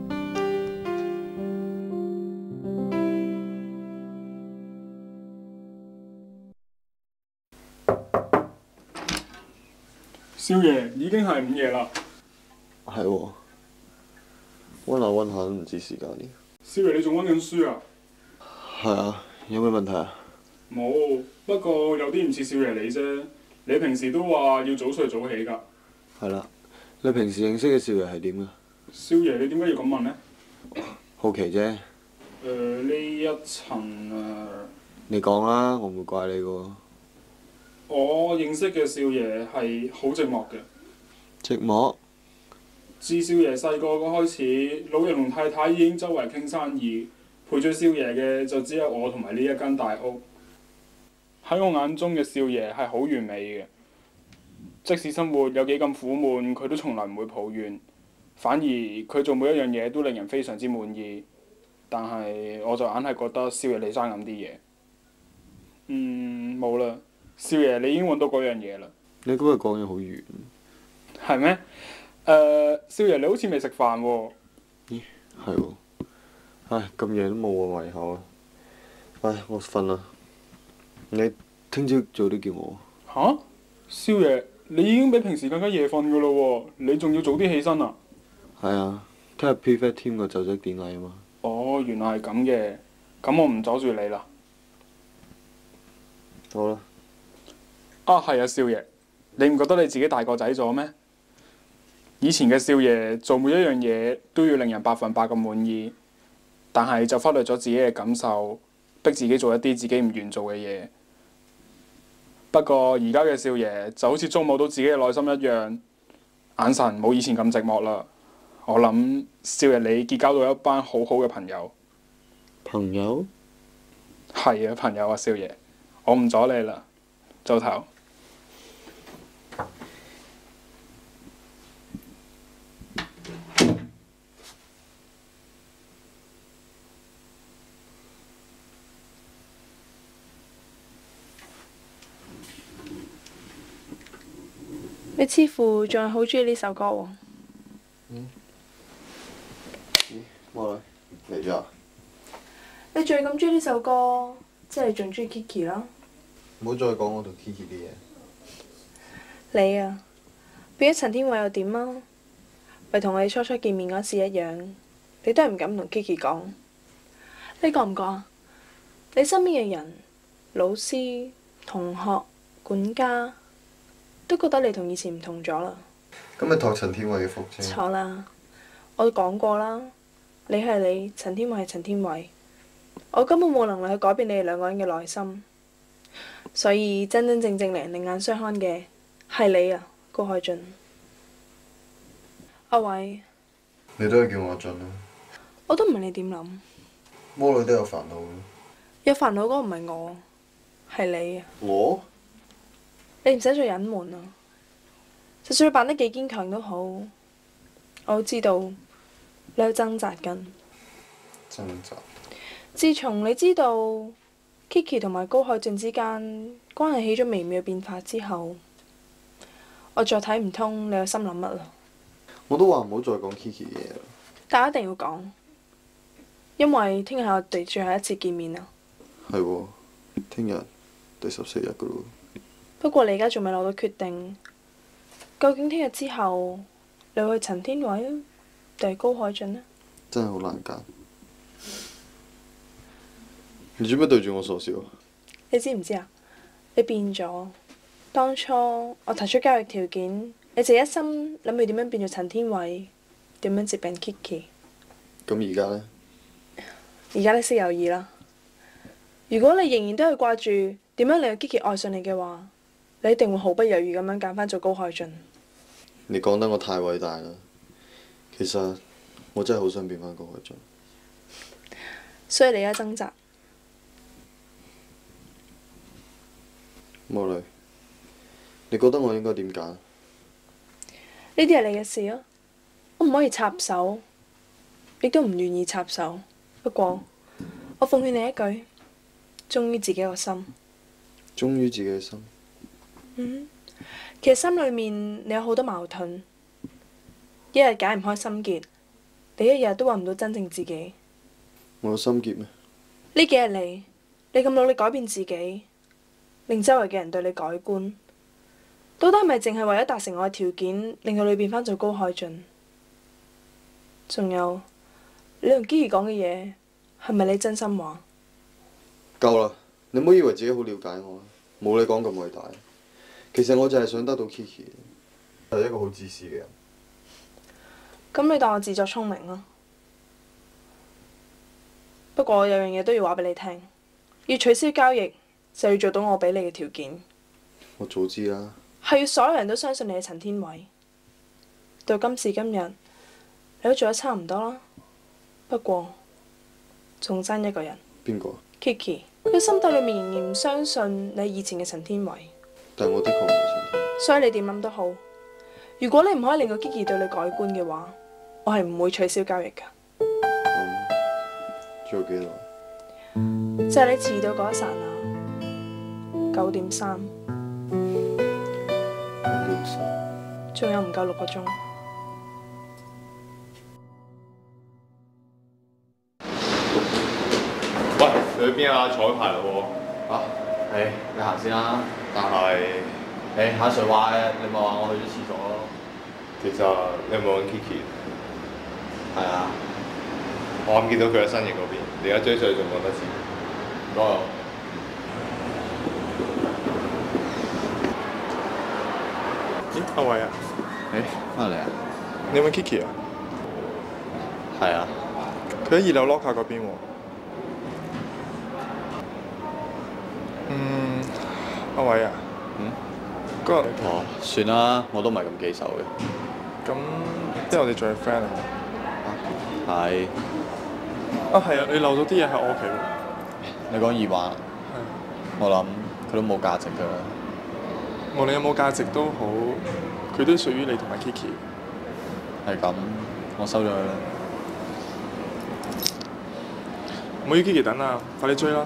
少爺已經係午夜啦。係喎，溫下溫下都唔知時間添。少爺你仲溫緊書啊？係啊，有咩問題啊？冇，不過有啲唔似少爺你啫。你平時都話要早睡早起㗎。係啦，你平時認識嘅少爺係點㗎？少爺你點解要咁問呢？好奇啫。呢一層啊。你講啦，我唔會怪你㗎。我認識嘅少爺係好寂寞嘅。寂寞？自少爺細個嗰開始，老爺同太太已經周圍傾生意，陪住少爺嘅就只有我同埋呢一間大屋。喺我眼中嘅少爺係好完美嘅，即使生活有幾咁苦悶，佢都從來唔會抱怨，反而佢做每一樣嘢都令人非常之滿意。但係我就硬係覺得少爺你爭咁啲嘢。冇啦。少爺，你已經揾到嗰樣嘢啦。你今日講嘢好遠。係咩？少爺，你好似未食飯喎。咦，係喎。唉，咁夜都冇個胃口啊。唉，我瞓啦。你聽朝早啲叫我。嚇？少爺，你已經比平時更加夜瞓㗎咯喎，你仲要早啲起身啊？係啊，聽日 Prefect Team 個就職典禮啊嘛。哦，原來係咁嘅，咁我唔阻住你啦。好啦。係啊，少爺，你唔覺得你自己大個仔咗咩？以前嘅少爺做每一樣嘢都要令人100%咁滿意，但係就忽略咗自己嘅感受，逼自己做一啲自己唔願做嘅嘢。不過而家嘅少爺就好似觸摸到自己嘅內心一樣，眼神冇以前咁寂寞啦。我諗少爺你結交到一班好好嘅朋友。朋友？係啊，朋友啊，少爺，我唔阻你啦，早唞。你似乎仲係好中意呢首歌喎。冇啦，嚟咗啊！你仲係咁中意呢首歌，即係你仲中意 Kiki 啦。唔好再講我同 Kiki 啲嘢。你啊，變咗陳天偉又點啊？咪同我哋初初見面嗰時一樣，你都係唔敢同 Kiki 講。你覺唔覺啊？你身邊嘅人、老師、同學、管家，都覺得你同以前唔同咗啦。咁咪託陳天偉嘅福啫。錯啦，我講過啦，你係你，陳天偉係陳天偉，我根本冇能力去改變你哋兩個人嘅內心，所以真真正正令人另眼相看嘅係你啊，高海俊。阿偉，你都係叫我阿俊啦。我都唔明你點諗。魔女都有煩惱嘅。有煩惱嗰個唔係我，係你啊。我？你唔使再隱瞞啊！就算你扮得幾堅強都好，我都知道你喺掙扎緊。掙扎。自從你知道 Kiki 同埋高海俊之間關係起咗微妙嘅變化之後，我再睇唔通你個心諗乜啦。我都話唔好再講 Kiki 嘅嘢啦。但一定要講，因為聽日係我哋最後一次見面啦。係喎，聽日第14日噶咯。不過你而家仲未攞到決定，究竟聽日之後你會去陳天偉啊，定係高海俊呢？真係好難揀。你做咩對住我傻笑？你知唔知啊？你變咗。當初我提出交易條件，你就一心諗住點樣變做陳天偉，點樣接近 Kiki。咁而家呢？而家你識有意啦。如果你仍然都係掛住點樣令到 Kiki 愛上你嘅話，你一定會毫不猶豫咁樣揀返做高海俊。你講得我太偉大啦！其實我真係好想變返高海俊。所以你而家掙扎。魔女，你覺得我應該點揀？呢啲係你嘅事啊，我唔可以插手，亦都唔願意插手。不過，我奉勸你一句，忠於自己個心。忠於自己嘅心。其實心裏面你有好多矛盾，一日解唔開心結，你一日都揾唔到真正自己。我有心結咩？呢幾日嚟，你咁努力改變自己，令周圍嘅人對你改觀，到底係咪淨係為咗達成我嘅條件，令到你變返做高海俊？仲有，你同 Kiki 講嘅嘢，係咪你真心話？夠啦！你唔好以為自己好了解我啦，冇你講咁偉大。其實我就係想得到 Kiki， 係一個好自私嘅人。咁你當我自作聰明啦。不過有樣嘢都要話俾你聽，要取消交易就要做到我俾你嘅條件。我早知啦。係要所有人都相信你係陳天偉。到今時今日，你都做得差唔多啦。不過，仲爭一個人。邊個？Kiki，佢心底裏面仍然唔相信你係以前嘅陳天偉。但係我的確唔係陳天偉。所以你點諗都好，如果你唔可以令到 Kiki 對你改觀嘅話，我係唔會取消交易㗎。仲有幾耐？就係你遲到嗰一剎那，9點3。仲有唔夠6個鐘。喂，你去邊啊？彩排啦喎！你行先啦。但係，阿 Sir 話嘅，你咪話我去咗廁所咯。其實你有冇揾 Kiki？係啊。我啱見到佢喺新營嗰邊，你而家追上去仲趕得切。加油！咦，阿偉啊？翻嚟啊？你揾 Kiki 啊？係啊。佢喺2樓 locker 嗰邊喎。阿偉啊？嗰日算啦，我都唔係咁記仇嘅。咁，即係我哋仲係 friend 啊？係。係啊，你漏咗啲嘢喺我屋企喎。你講耳環，我諗佢都冇價值㗎啦。無論有冇價值都好，佢都屬於你同埋 Kiki。係咁，我收咗佢啦。唔好要 Kiki 等啦，快啲追啦！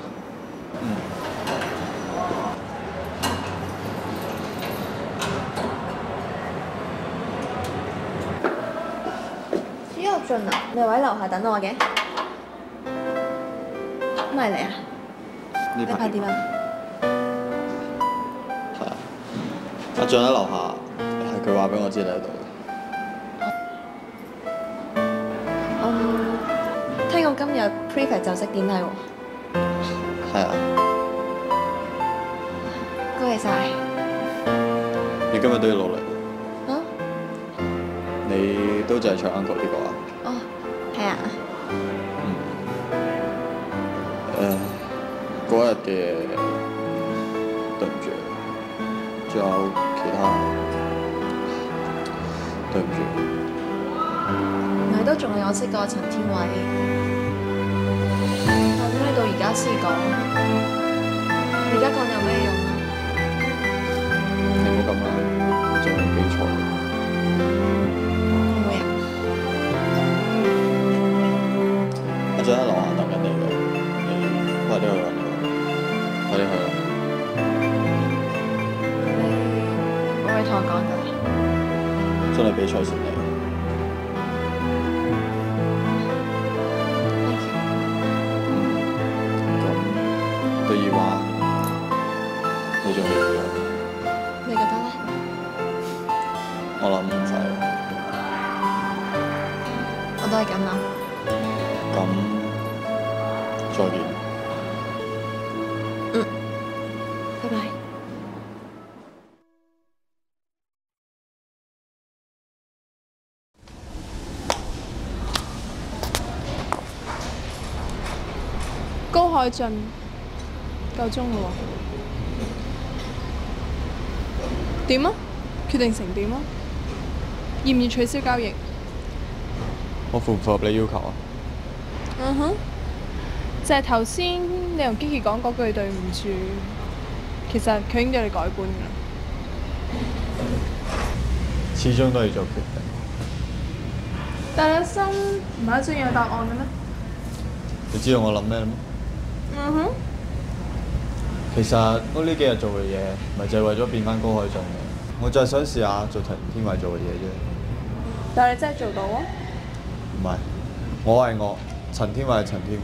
朱學俊啊，你喺樓下等我嘅？唔係你啊？你拍點啊？係啊，阿俊喺樓下，係佢話俾我知你喺度。聽講今日 prefect 就職典禮喎。係啊。恭喜晒！你今日都要努力。啊？你都就係唱 uncle 呢個啊？哦，係啊。嗰日嘅嘢對唔住，仲有其他對唔住。唔係都仲係我識個陳天偉，但點解到而家先講？而家講有咩用啊？你唔好咁啦，我仲有比賽。會啊！阿俊喺樓下等緊你嘅，你快啲去揾佢，快啲去啦！你會同我講㗎？祝你比賽順利。對耳環，你仲要唔要？你覺得咧？我諗唔使啦。我都係咁諗。咁，再見。拜拜。高海俊，夠鐘啦喎。點啊？決定成點啊？要唔要取消交易？我符唔符合你要求啊？嗯哼，就係頭先你同 Kiki 講嗰句對唔住，其實佢已經對你改觀㗎啦。始終都要做決定。但係心唔係一早有答案嘅咩？你知道我諗咩咩？嗯哼。其實我呢幾日做嘅嘢，咪就係為咗變翻高海俊嘅。我就係想試下做陳天偉做嘅嘢啫。但係你真係做到啊？唔係，我係我，陳天偉係陳天偉。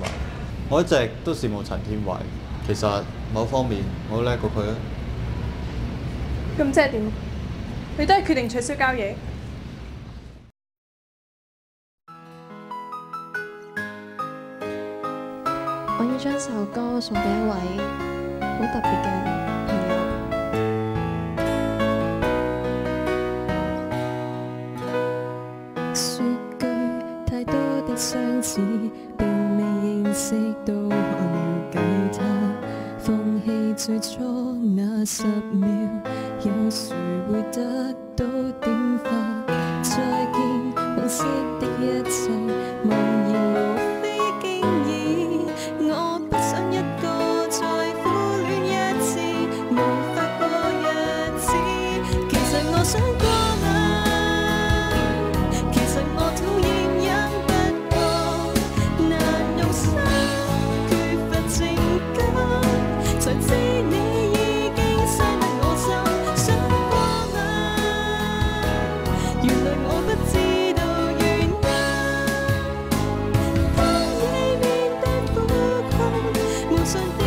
我一直都羨慕陳天偉，其實某方面我都叻過佢啊。咁即係點？你都係決定取消交易？我要將首歌送俾一位好特別嘅朋友。說句太多的相似，並未認識到可了解他。放棄最初那10秒，有時會得到點化。再見，紅色的一切，茫然無非經已。我不想一個再苦戀一次，無法過日子。其實我想過啦，其實我討厭忍，不過難用心，缺乏情感，才知你已經傷得我心。想過啦，原來我不知道原因。當你面對苦困，無常地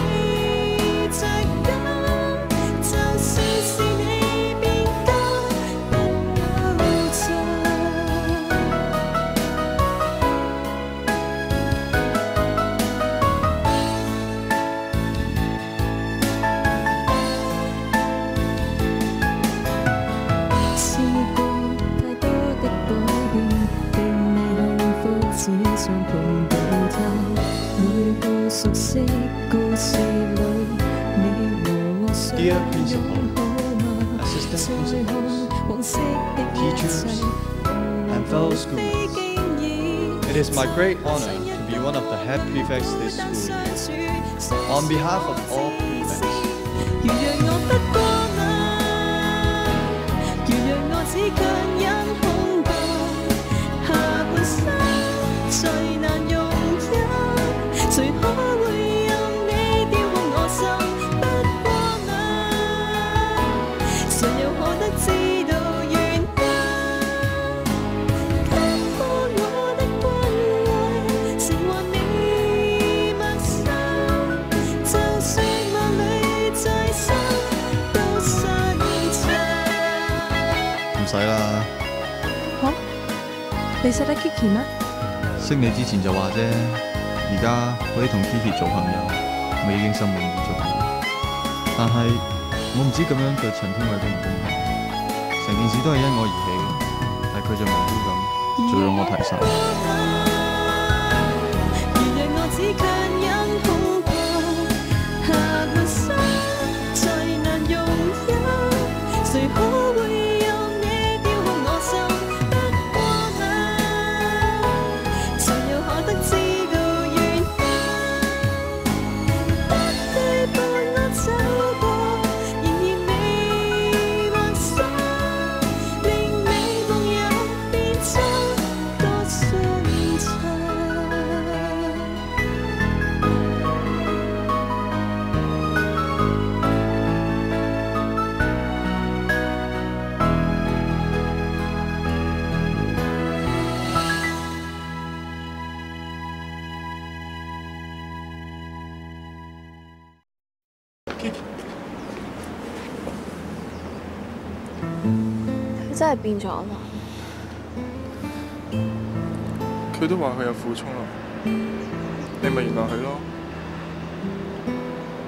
着緊，就算是你變更，不留着。試過太多的改變，並未幸福，只想碰到他。每個熟悉故事裏，你和我相 Dear 擁 Principal, 好嗎？ Assistant 再 Principals, 看往昔的一 Teachers, 切， and fellow schoolmates, it is my great honor to be one of the head prefects this school year. On behalf of all crewmates，如若我不過眼，如若我只強忍恐懼，下半生最難容忍，誰可會任你雕空我心？不過眼，誰又可得知道原因？給過我的關懷，成為你陌生，就算萬里再生，都相襯。唔使啦，嚇？你識得 Kiki 咩？識你之前就話啫，而家可以同 Kiki 做朋友，我已經心滿意足。但係我唔知咁樣對陳天偉公唔公平，成件事都係因我而起嘅，但係佢就無辜咁做咗我提手。如若我只強忍恐懼，下半生最難容忍，誰可會任你雕空我心？不過眼，誰又可得知道原因？不對伴我走過，然而未還生，令你夢遊變真，多相襯。佢真係變咗啦。佢都話佢有苦衷啦，你咪原諒佢咯。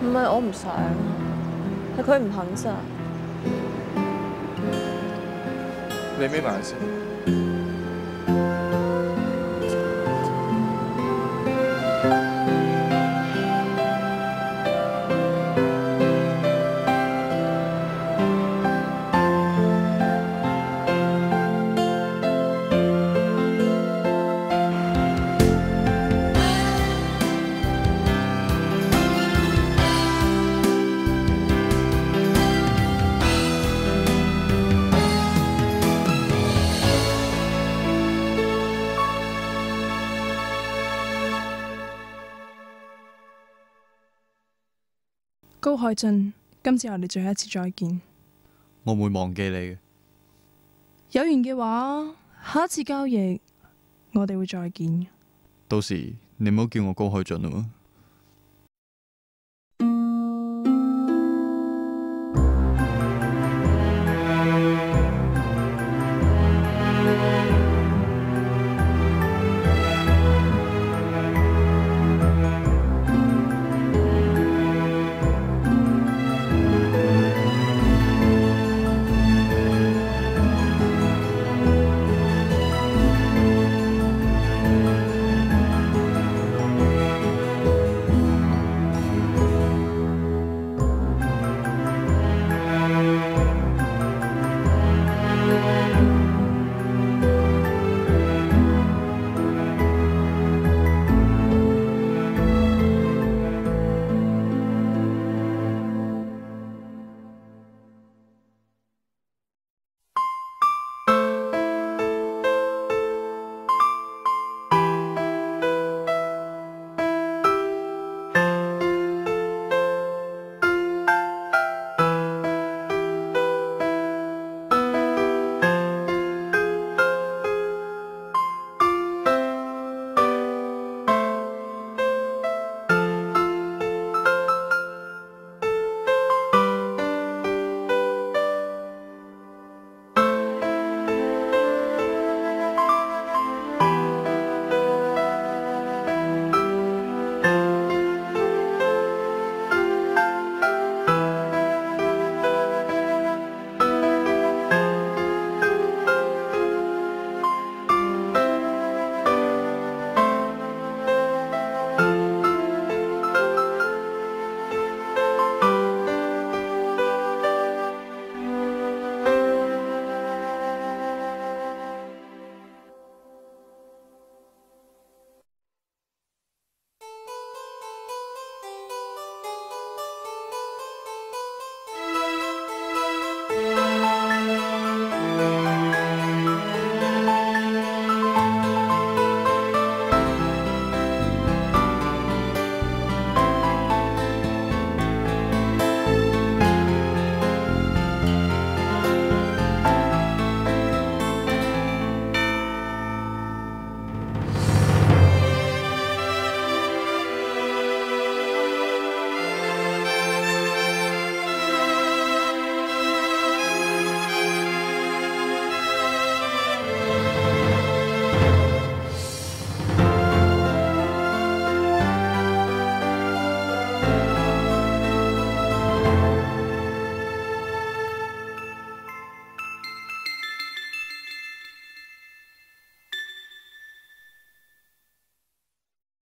唔係我唔想，係佢唔肯咋。你眯埋先。高海俊，今次我哋最後一次再見。我唔會忘記你嘅。有緣嘅話，下一次交易我哋會再見。到時你唔好叫我高海俊啦喎。